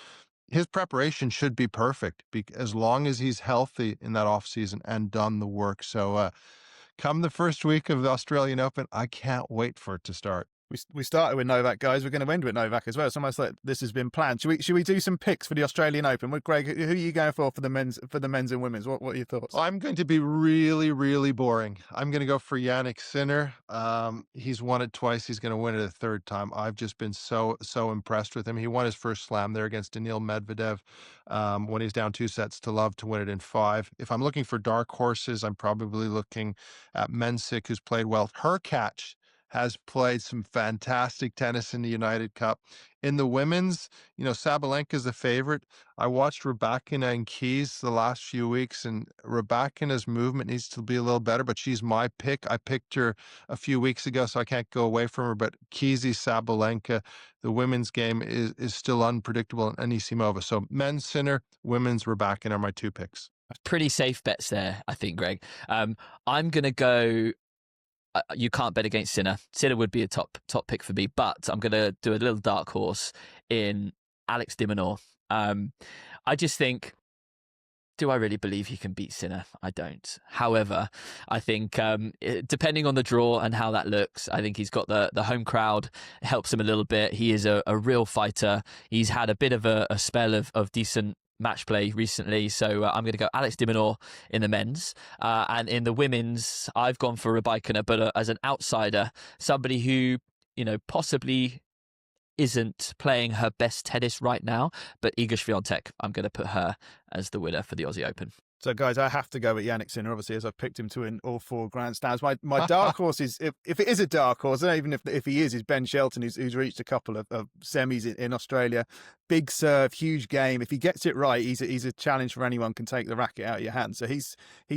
his preparation should be perfect as long as he's healthy in that off season and done the work. So come the first week of the Australian Open, I can't wait for it to start. We started with Novak, guys. We're going to end with Novak as well. It's almost like this has been planned. Should we do some picks for the Australian Open? With Greg, who are you going for the men's and women's? What are your thoughts? I'm going to be really, really boring. I'm going to go for Yannick Sinner. He's won it twice. He's going to win it a third time. I've just been so impressed with him. He won his first slam there against Daniil Medvedev when he's down 2-0 to win it in 5. If I'm looking for dark horses, I'm probably looking at Mensik, who's played well. Hurkacz has played some fantastic tennis in the United Cup. In the women's, Sabalenka's the favorite. I watched Rybakina and Keys the last few weeks, and Rybakina's movement needs to be a little better, but she's my pick. I picked her a few weeks ago, so I can't go away from her, but Keysy, Sabalenka, the women's game is still unpredictable, and Anisimova. So men's Sinner, women's Rybakina are my 2 picks. Pretty safe bets there, I think, Greg. I'm going to go... you can't bet against Sinner. Sinner would be a top pick for me, but I'm going to do a little dark horse in Alex de Minaur. I just think, do I really believe he can beat Sinner? I don't. However, I think depending on the draw and how that looks, I think he's got the home crowd helps him a little bit. He is a real fighter. He's had a bit of a spell of decent match play recently, so I'm going to go Alex de Minaur in the men's, and in the women's I've gone for Rybakina, but as an outsider, somebody who possibly isn't playing her best tennis right now, but Iga Swiatek, I'm going to put her as the winner for the Aussie Open. So, guys, I have to go with Yannick Sinner, obviously, as I've picked him to win all 4 Grand Slams. My dark horse is, if it is a dark horse, and even if he is Benn Shelton, who's reached a couple of semis in Australia. Big serve, huge game. If he gets it right, he's a challenge for anyone can take the racket out of your hand. So he's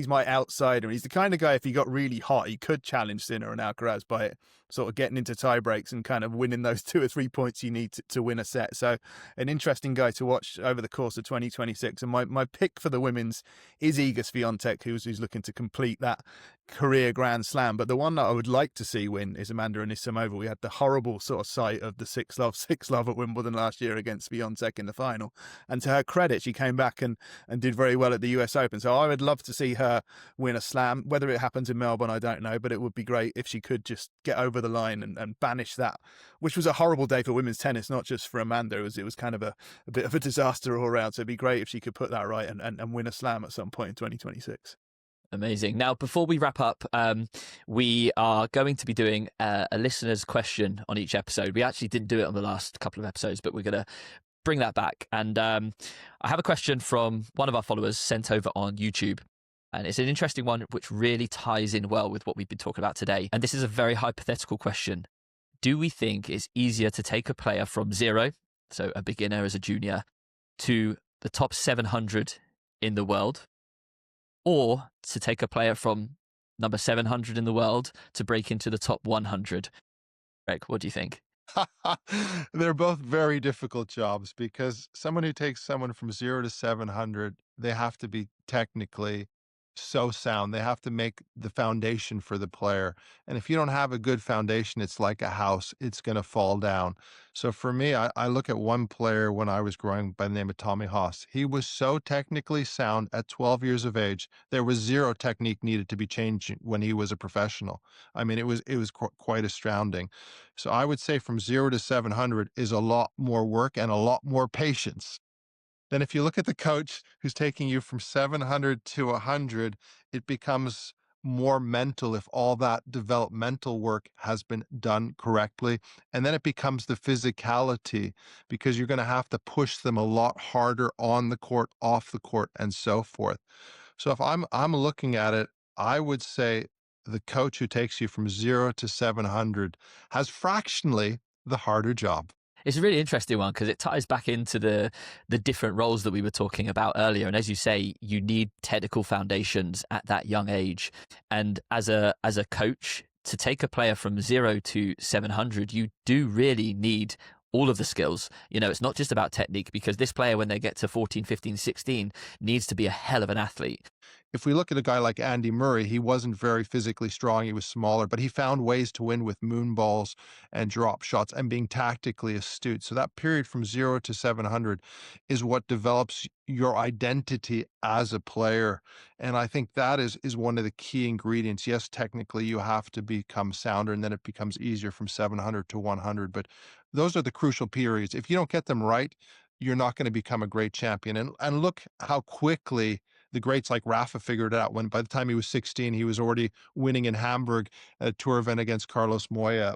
my outsider. He's the kind of guy, if he got really hot, he could challenge Sinner and Alcaraz by sort of getting into tie breaks and kind of winning those 2 or 3 points you need to win a set. So an interesting guy to watch over the course of 2026. And my pick for the women's is Iga Swiatek, who's looking to complete that career Grand Slam. But the one that I would like to see win is Amanda Anisimova. We had the horrible sort of sight of the 6-love at Wimbledon last year against Swiatek in the final. And to her credit, she came back and did very well at the US Open. So I would love to see her win a slam. Whether it happens in Melbourne, I don't know, but it would be great if she could just get over the line and banish that, which was a horrible day for women's tennis, not just for Amanda. It was kind of a bit of a disaster all around. So it'd be great if she could put that right and win a slam at some point in 2026. Amazing. Now, before we wrap up, we are going to be doing a listener's question on each episode. We actually didn't do it on the last couple of episodes, but we're going to bring that back. And I have a question from one of our followers sent over on YouTube. And it's an interesting one, which really ties in well with what we've been talking about today. And this is a very hypothetical question. Do we think it's easier to take a player from 0, so a beginner as a junior, to the top 700 in the world, or to take a player from number 700 in the world to break into the top 100? Greg, what do you think? They're both very difficult jobs because someone who takes someone from 0 to 700, they have to be technically so sound. They have to make the foundation for the player. And if you don't have a good foundation, it's like a house, it's going to fall down. So for me, I look at one player when I was growing by the name of Tommy Haas. He was so technically sound at 12 years of age. There was 0 technique needed to be changed when he was a professional. I mean, it was quite astounding. So I would say from 0 to 700 is a lot more work and a lot more patience. Then if you look at the coach who's taking you from 700 to 100, it becomes more mental if all that developmental work has been done correctly. And then it becomes the physicality because you're going to have to push them a lot harder on the court, off the court, and so forth. So if I'm looking at it, I would say the coach who takes you from 0 to 700 has fractionally the harder job. It's a really interesting one because it ties back into the different roles that we were talking about earlier. And as you say, you need technical foundations at that young age. And as a coach, to take a player from 0 to 700, you do really need all of the skills. It's not just about technique because this player, when they get to 14, 15, 16, needs to be a hell of an athlete. if we look at a guy like Andy Murray, he wasn't very physically strong. He was smaller, but he found ways to win with moon balls and drop shots and being tactically astute. So that period from 0 to 700 is what develops your identity as a player. And I think that is one of the key ingredients. Yes, technically you have to become sounder, and then it becomes easier from 700 to 100. But those are the crucial periods. If you don't get them right, you're not going to become a great champion. And look how quickly the greats like Rafa figured it out. When by the time he was 16, he was already winning in Hamburg at a tour event against Carlos Moya.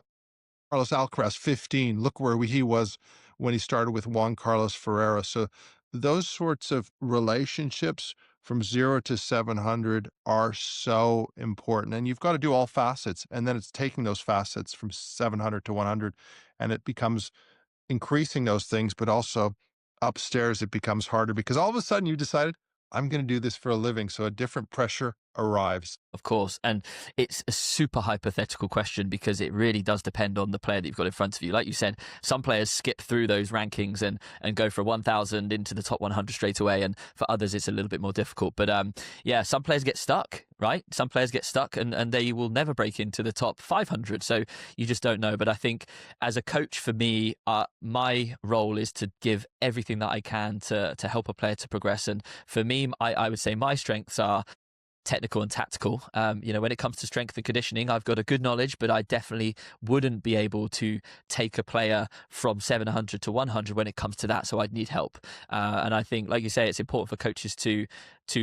Carlos Alcaraz, 15. Look where he was when he started with Juan Carlos Ferreira. So those sorts of relationships from 0 to 700 are so important. And you've got to do all facets. And then it's taking those facets from 700 to 100, and it becomes increasing those things, but also upstairs it becomes harder because all of a sudden you decided, I'm going to do this for a living. So a different pressure arrives. Of course. And it's a super hypothetical question because it really does depend on the player that you've got in front of you. Like you said, some players skip through those rankings and go for 1,000 into the top 100 straight away. And for others, it's a little bit more difficult. But yeah, some players get stuck, right? Some players get stuck and they will never break into the top 500. So you just don't know. But I think as a coach, for me, my role is to give everything that I can to help a player to progress. And for me, I would say my strengths are technical and tactical. When it comes to strength and conditioning, I've got a good knowledge, but I definitely wouldn't be able to take a player from 700 to 100 when it comes to that. So I'd need help. And I think, like you say, it's important for coaches to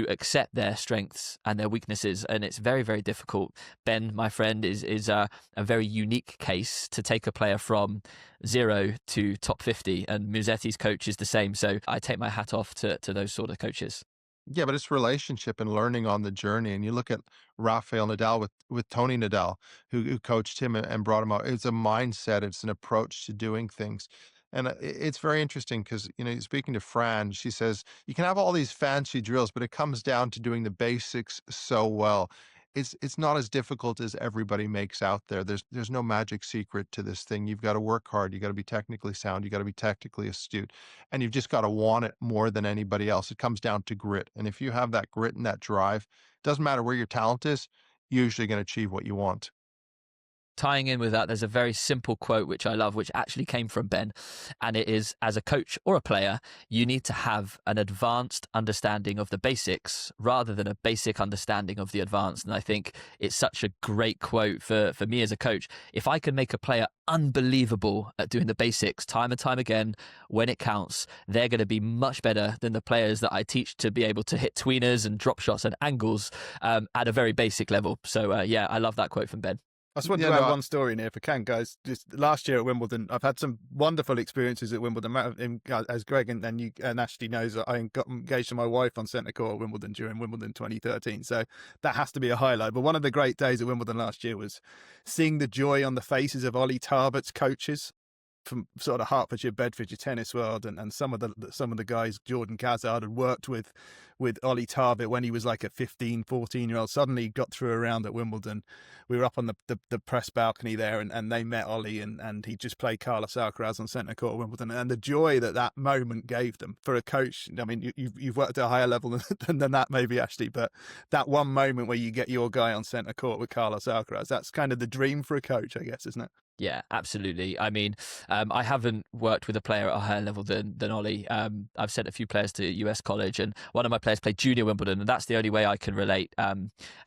accept their strengths and their weaknesses. And it's very, very difficult. Ben, my friend, is a very unique case to take a player from 0 to top 50. And Musetti's coach is the same. So I take my hat off to those sort of coaches. Yeah, but it's relationship and learning on the journey. And you look at Rafael Nadal with Tony Nadal, who coached him and brought him out. It's a mindset. It's an approach to doing things. And it's very interesting because, speaking to Fran, she says, you can have all these fancy drills, but it comes down to doing the basics so well. It's not as difficult as everybody makes out there. There's no magic secret to this thing. You've got to work hard. You got to be technically sound. You got to be tactically astute, and you've just got to want it more than anybody else. It comes down to grit, and if you have that grit and that drive, doesn't matter where your talent is, you're usually going to achieve what you want. Tying in with that, there's a very simple quote which I love, which actually came from Ben. And it is, as a coach or a player, you need to have an advanced understanding of the basics rather than a basic understanding of the advanced. And I think it's such a great quote for me as a coach. If I can make a player unbelievable at doing the basics time and time again, when it counts, they're going to be much better than the players that I teach to be able to hit tweeners and drop shots and angles at a very basic level. So yeah, I love that quote from Ben. I just want to add one story in here if I can, guys. Just last year at Wimbledon, I've had some wonderful experiences at Wimbledon. As Greg and Ashley knows, I got engaged to my wife on centre court at Wimbledon during Wimbledon 2013. So that has to be a highlight. But one of the great days at Wimbledon last year was seeing the joy on the faces of Ollie Tarbutt's coaches from sort of Hertfordshire, Bedfordshire tennis world, and some of the guys Jordan Kazard had worked with Ollie Tarbutt when he was like a 15, 14-year-old. Suddenly got through a round at Wimbledon. We were up on the press balcony there, and they met Ollie, and he just played Carlos Alcaraz on centre court at Wimbledon, and the joy that moment gave them for a coach. I mean, you've worked at a higher level than that maybe, Ashley, but that one moment where you get your guy on centre court with Carlos Alcaraz, that's kind of the dream for a coach, I guess, isn't it? Yeah, absolutely. I mean, I haven't worked with a player at a higher level than Ollie. I've sent a few players to US college, and one of my players played junior Wimbledon, and that's the only way I can relate.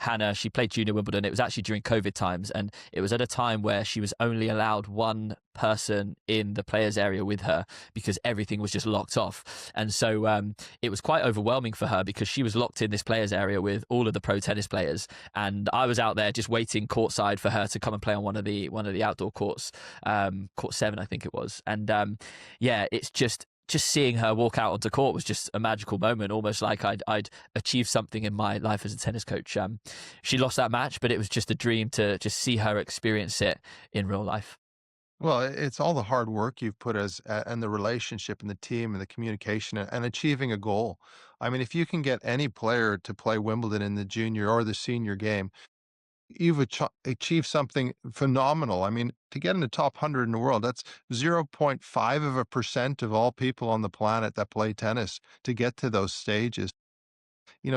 Hannah, she played junior Wimbledon. It was actually during COVID times, and it was at a time where she was only allowed one person in the players area with her because everything was just locked off. And so it was quite overwhelming for her because she was locked in this players area with all of the pro tennis players, and I was out there just waiting courtside for her to come and play on one of the outdoor courts, court 7 I think it was. And yeah, it's just seeing her walk out onto court was just a magical moment, almost like I'd achieved something in my life as a tennis coach. She lost that match, but it was just a dream to just see her experience it in real life. Well, it's all the hard work you've put and the relationship and the team and the communication and achieving a goal. I mean, if you can get any player to play Wimbledon in the junior or the senior game, you've achieved something phenomenal. I mean, to get in the top 100 in the world, that's 0.5% of all people on the planet that play tennis to get to those stages.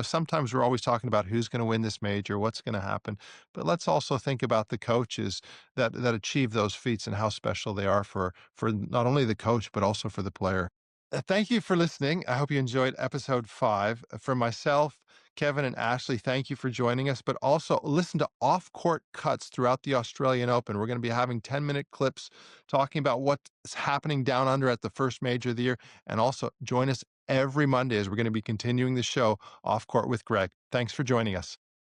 Sometimes we're always talking about who's going to win this major, what's going to happen, but let's also think about the coaches that achieve those feats and how special they are for not only the coach but also for the player. Thank you for listening. I hope you enjoyed episode 5. From myself, Kevin, and Ashley, thank you for joining us. But also listen to off-court cuts throughout the Australian Open. We're going to be having 10-minute clips talking about what's happening down under at the first major of the year. And also join us every Monday as we're going to be continuing the show Off Court with Greg. Thanks for joining us.